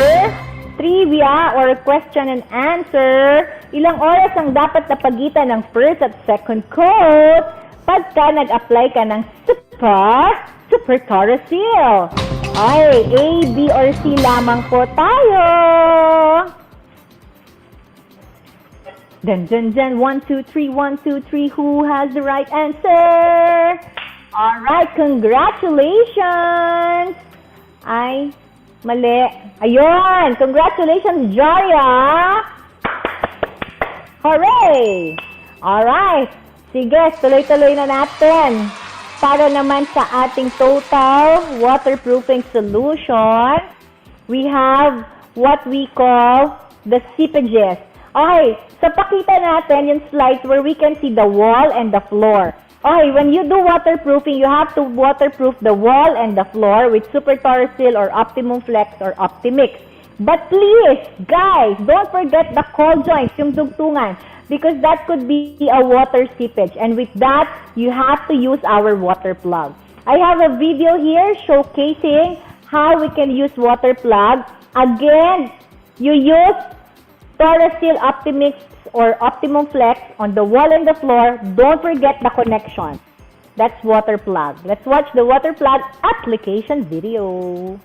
trivia or question and answer. Ilang oras ang dapat na pagitan ng first at second coat pagka nag-apply ka ng Super Torresil? Ay, A, B, or C lamang po tayo. Dun, dun, dun. 1, 2, 3, 1, 2, 3. Who has the right answer? Alright, congratulations! Ay, mali. Ayun! Congratulations, Joya! Hooray! Alright. Sige, tuloy-tuloy na natin. Para naman sa ating total waterproofing solution, we have what we call the seepages. Okay, so pakita natin yung slides where we can see the wall and the floor. Okay, when you do waterproofing, you have to waterproof the wall and the floor with Super Torresil or Optimum Flex or Optimix. But please, guys, don't forget the cold joints, yung dugtungan, because that could be a water seepage. And with that, you have to use our water plug. I have a video here showcasing how we can use water plug. Again, you use Torresil, Optimix, or Optimum Flex on the wall and the floor. Don't forget the connection. That's water plug. Let's watch the water plug application video.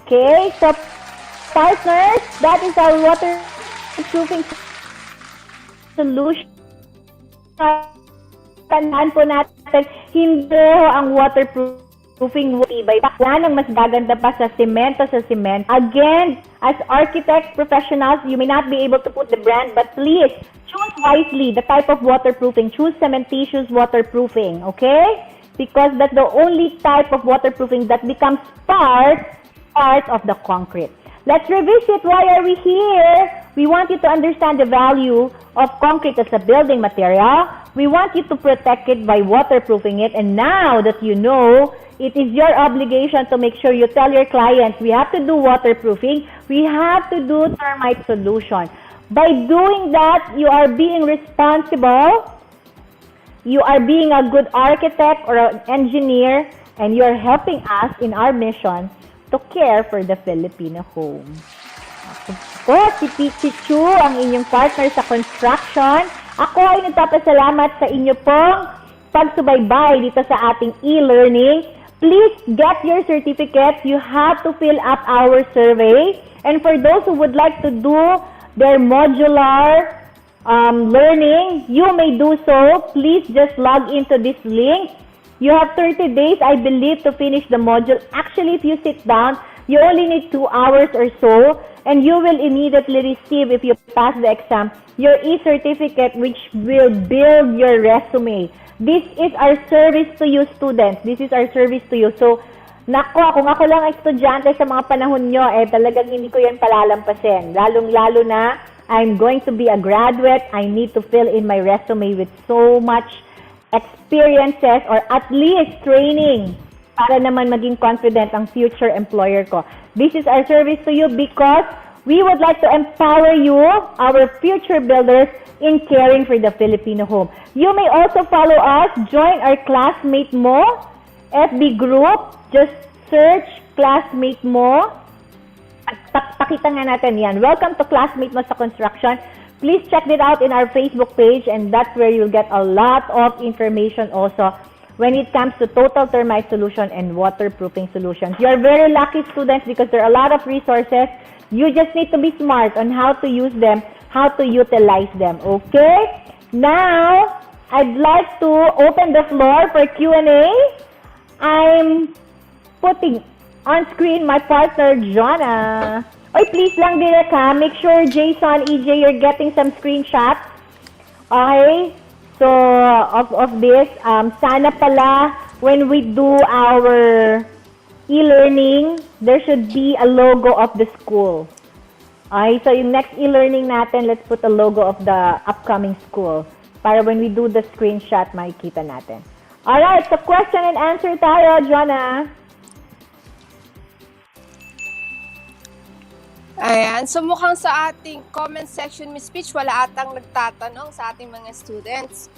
Okay, so partners, that is our waterproofing solution. Tandaan po natin, hindi ang waterproofing tibay. Yan ang mas gaganda pa sa cement. Again, as architect professionals, you may not be able to put the brand, but please choose wisely the type of waterproofing. Choose cementitious waterproofing, okay? Because that's the only type of waterproofing that becomes part of the concrete. Let's revisit, why are we here? We want you to understand the value of concrete as a building material. We want you to protect it by waterproofing it. And now that you know, it is your obligation to make sure you tell your clients, we have to do waterproofing, we have to do termite solution. By doing that, you are being responsible, you are being a good architect or an engineer, and you're helping us in our mission to care for the Filipino home. Ako, si Pichi Chu, ang inyong partner sa construction. Ako ay nagpapasalamat sa inyo pong pagsubaybay dito sa ating e-learning. Please get your certificates. You have to fill up our survey. And for those who would like to do their modular learning, you may do so. Please just log into this link. You have 30 days, I believe, to finish the module. Actually, if you sit down, you only need 2 hours or so, and you will immediately receive, if you pass the exam, your e-certificate, which will build your resume. This is our service to you, students. This is our service to you. So, nako, kung ako lang estudyante sa mga panahon nyo, talagang hindi ko yan palalampasin. Lalong-lalo na, I'm going to be a graduate. I need to fill in my resume with so much experiences or at least training para naman maging confident ang future employer ko. This is our service to you because we would like to empower you, our future builders, in caring for the Filipino home. You may also follow us, join our Classmate Mo FB group. Just search Classmate Mo. Pakita nga natin yan. Welcome to Classmate Mo sa Construction. Please check it out in our Facebook page, and that's where you'll get a lot of information also when it comes to total termite solution and waterproofing solutions. You're very lucky, students, because there are a lot of resources. You just need to be smart on how to use them, how to utilize them, okay? Now, I'd like to open the floor for Q&A. I'm putting on screen my partner, Jonah. Oy, please lang, direct ha. Make sure, Jason, EJ, you're getting some screenshots. Okay? So, of this, sana pala, when we do our e-learning, there should be a logo of the school. Okay? So, yung next e-learning natin, let's put a logo of the upcoming school. Para when we do the screenshot, makikita natin. Alright, so question and answer tayo, Jonah. Ayan. So mukhang sa ating comment section, Miss Peach, wala atang nagtatanong sa ating mga students.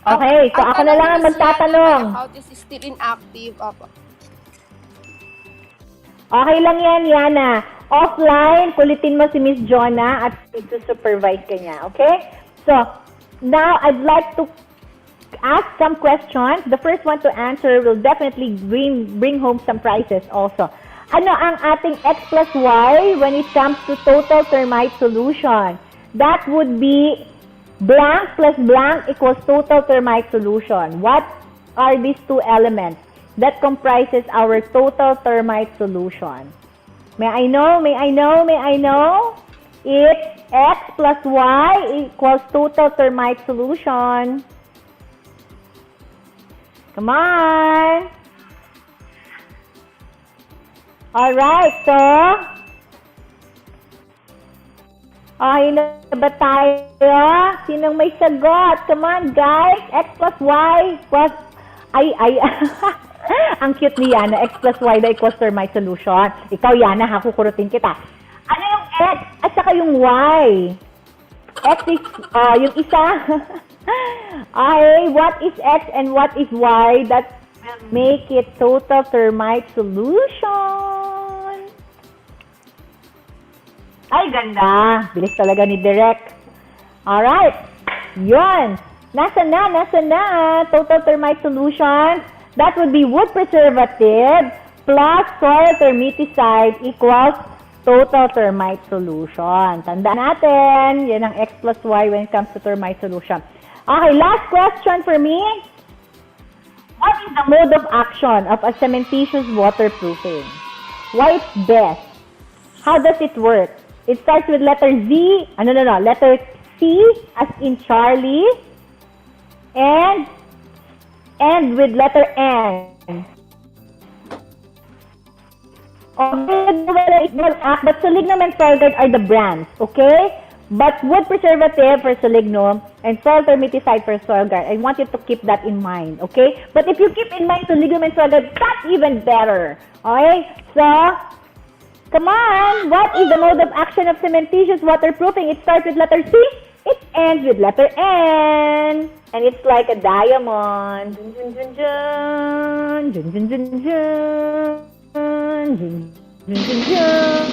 Okay, so ako na lang ang magtatanong. How this is still inactive. Opo. Okay lang yan, Yana. Offline, kulitin mo si Miss Jonah at supervise ka niya, okay? So, now I'd like to ask some questions. The first one to answer will definitely bring home some prizes also. Ano ang ating X plus Y when it comes to total termite solution? That would be blank plus blank equals total termite solution. What are these two elements that comprises our total termite solution? May I know? It's X plus Y equals total termite solution. Come on! Alright, so, okay na ba tayo? Sinong may sagot? Come on, guys. X plus Y plus, ang cute ni Yana. X plus Y na equals termite solution. Ikaw, Yana, ha, kukurutin kita. Ano yung X at saka yung Y? X is, yung isa. Okay, what is X and what is Y? That will make it total termite solution. Ay, ganda. Bilis talaga ni Direk. Alright. Yun. Nasa na. Total termite solution. That would be wood preservative plus soil termiticide equals total termite solution. Tandaan natin. Yan ang X plus Y when it comes to termite solution. Okay, last question for me. What is the mode of action of a cementitious waterproofing? Why it's best? How does it work? It starts with letter Z, letter C as in Charlie, and end with letter N. But Solignum and Solguard are the brands, okay? But wood preservative for Solignum and soil termiticide for Solguard. I want you to keep that in mind, okay? But if you keep in mind Solignum and Solguard, that's even better, okay? So, Come on! What is the mode of action of cementitious waterproofing? It starts with letter C. It ends with letter N. And it's like a diamond. Dun, dun, dun, dun. Dun, dun, dun, dun. Dun, dun, dun, dun.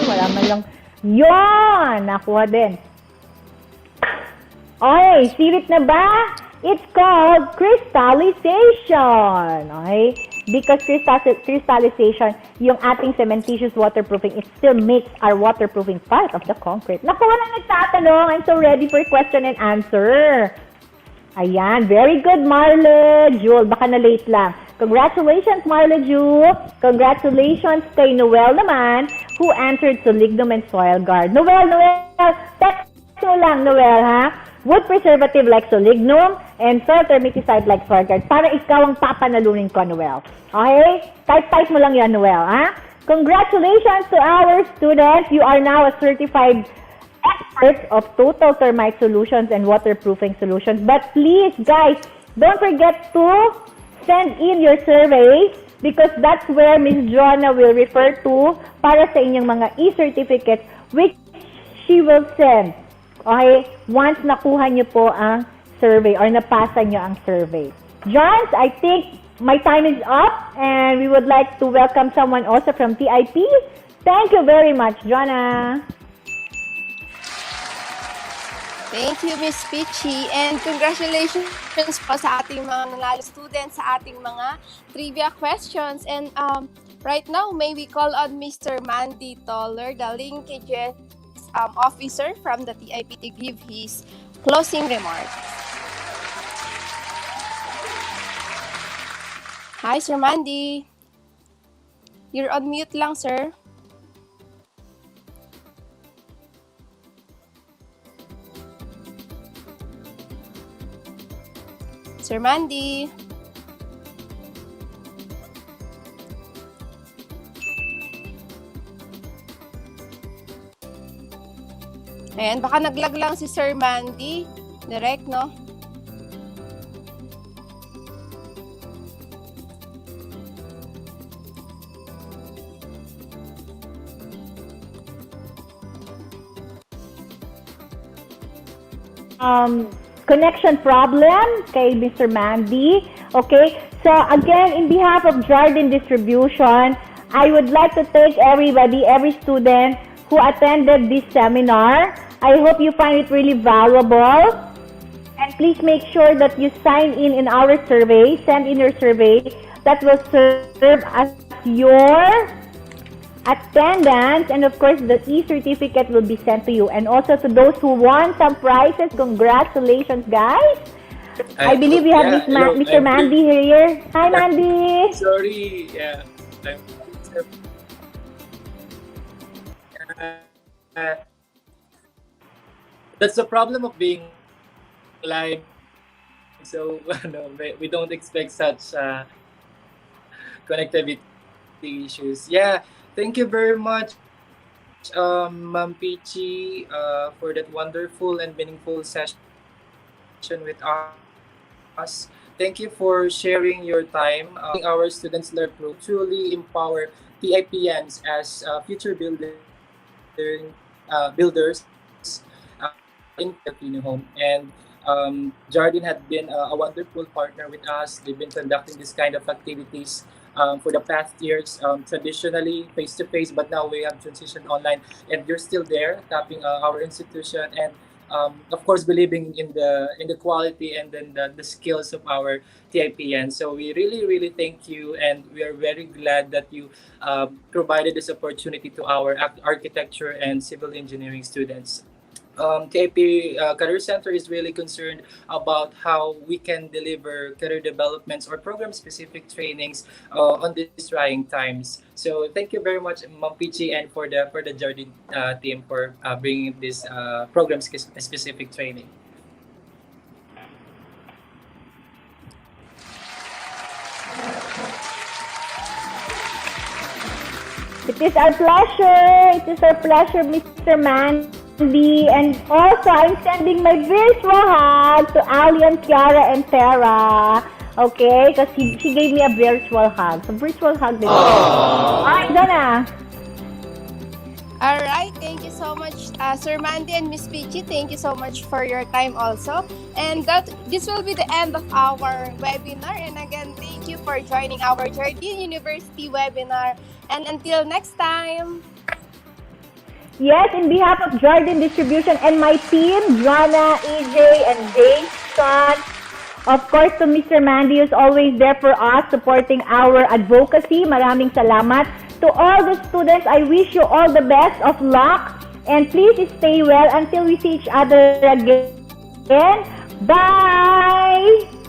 Wala man lang. Yon! Nakuha din. Okay, sirit na ba? It's called crystallization. Okay? Because crystallization, yung ating cementitious waterproofing, it still makes our waterproofing part of the concrete. Naku, walang nagtatanong. I'm so ready for question and answer. Ayan, very good, Marle. Jewel, baka na late lang. Congratulations, Marle Jewel. Congratulations kay Noel naman, who answered Lignum and Soil Guard. Noel, text mo lang, Noel, ha? Wood preservative like Lignum and soil termiticide like Soil Guard. Para ikaw ang papanalunin ko, Noel. Okay? Type mo lang yan, Noel, ha? Congratulations to our students. You are now a certified expert of total termite solutions and waterproofing solutions. But please, guys, don't forget to send in your survey because that's where Ms. Joanna will refer to para sa inyong mga e-certificates which she will send. Okay? Once nakuha niyo po ang survey or napasa niyo ang survey. Johns, I think my time is up and we would like to welcome someone also from TIP. Thank you very much, Joanna. Thank you, Miss Peachy. And congratulations po sa ating mga nanalo students sa ating mga trivia questions. And right now, may we call on Mr. Mandy Toller, the linkages officer from the TIP to give his closing remarks. Hi, Sir Mandy. You're on mute lang, sir. Sir Mandy. Ayan, baka naglag lang si Sir Mandy. Direct, no? Connection problem kay Mr. Mandy. Okay? So, again, in behalf of Jardine Distribution, I would like to thank everybody, every student who attended this seminar. I hope you find it really valuable. And please make sure that you sign in our survey, send in your survey that will serve as your attendance, and of course the e-certificate will be sent to you. And also to those who won some prizes, congratulations, guys. I believe we have Mr. Mandy here. Hi, Mandy. Sorry, that's the problem of being live. So we don't expect such connectivity issues. Yeah, thank you very much, Ma'am Peachy, for that wonderful and meaningful session with us. Thank you for sharing your time. Our students learn to truly empower TIPNs as future builders in Filipino home. And Jardine had been a wonderful partner with us. They've been conducting this kind of activities for the past years, traditionally face-to-face, but now we have transitioned online. And you're still there, tapping our institution, and of course, believing in the quality and then the skills of our TIPN. So we really thank you, and we are very glad that you provided this opportunity to our architecture and civil engineering students. TIP Career Center is really concerned about how we can deliver career developments or program-specific trainings on these trying times. So thank you very much, Ma'am Peachy, and for the Jardine team for bringing this program-specific training. It is our pleasure, Mr. Mandy. And also, I'm sending my virtual hug to Alian, Kiara, and Tara. Okay? Because she gave me a virtual hug. So, virtual hug din. Alright, Donna. All right, thank you so much, Sir Mandy and Miss Peachy. Thank you so much for your time also. And this will be the end of our webinar. And again, thank you for joining our Jardine University webinar. And until next time. Yes, in behalf of Jardine Distribution and my team, Jana, EJ, and Dave, Sean, of course, to Mr. Mandy who's always there for us, supporting our advocacy. Maraming salamat. To all the students, I wish you all the best of luck. And please stay well until we see each other again. Bye!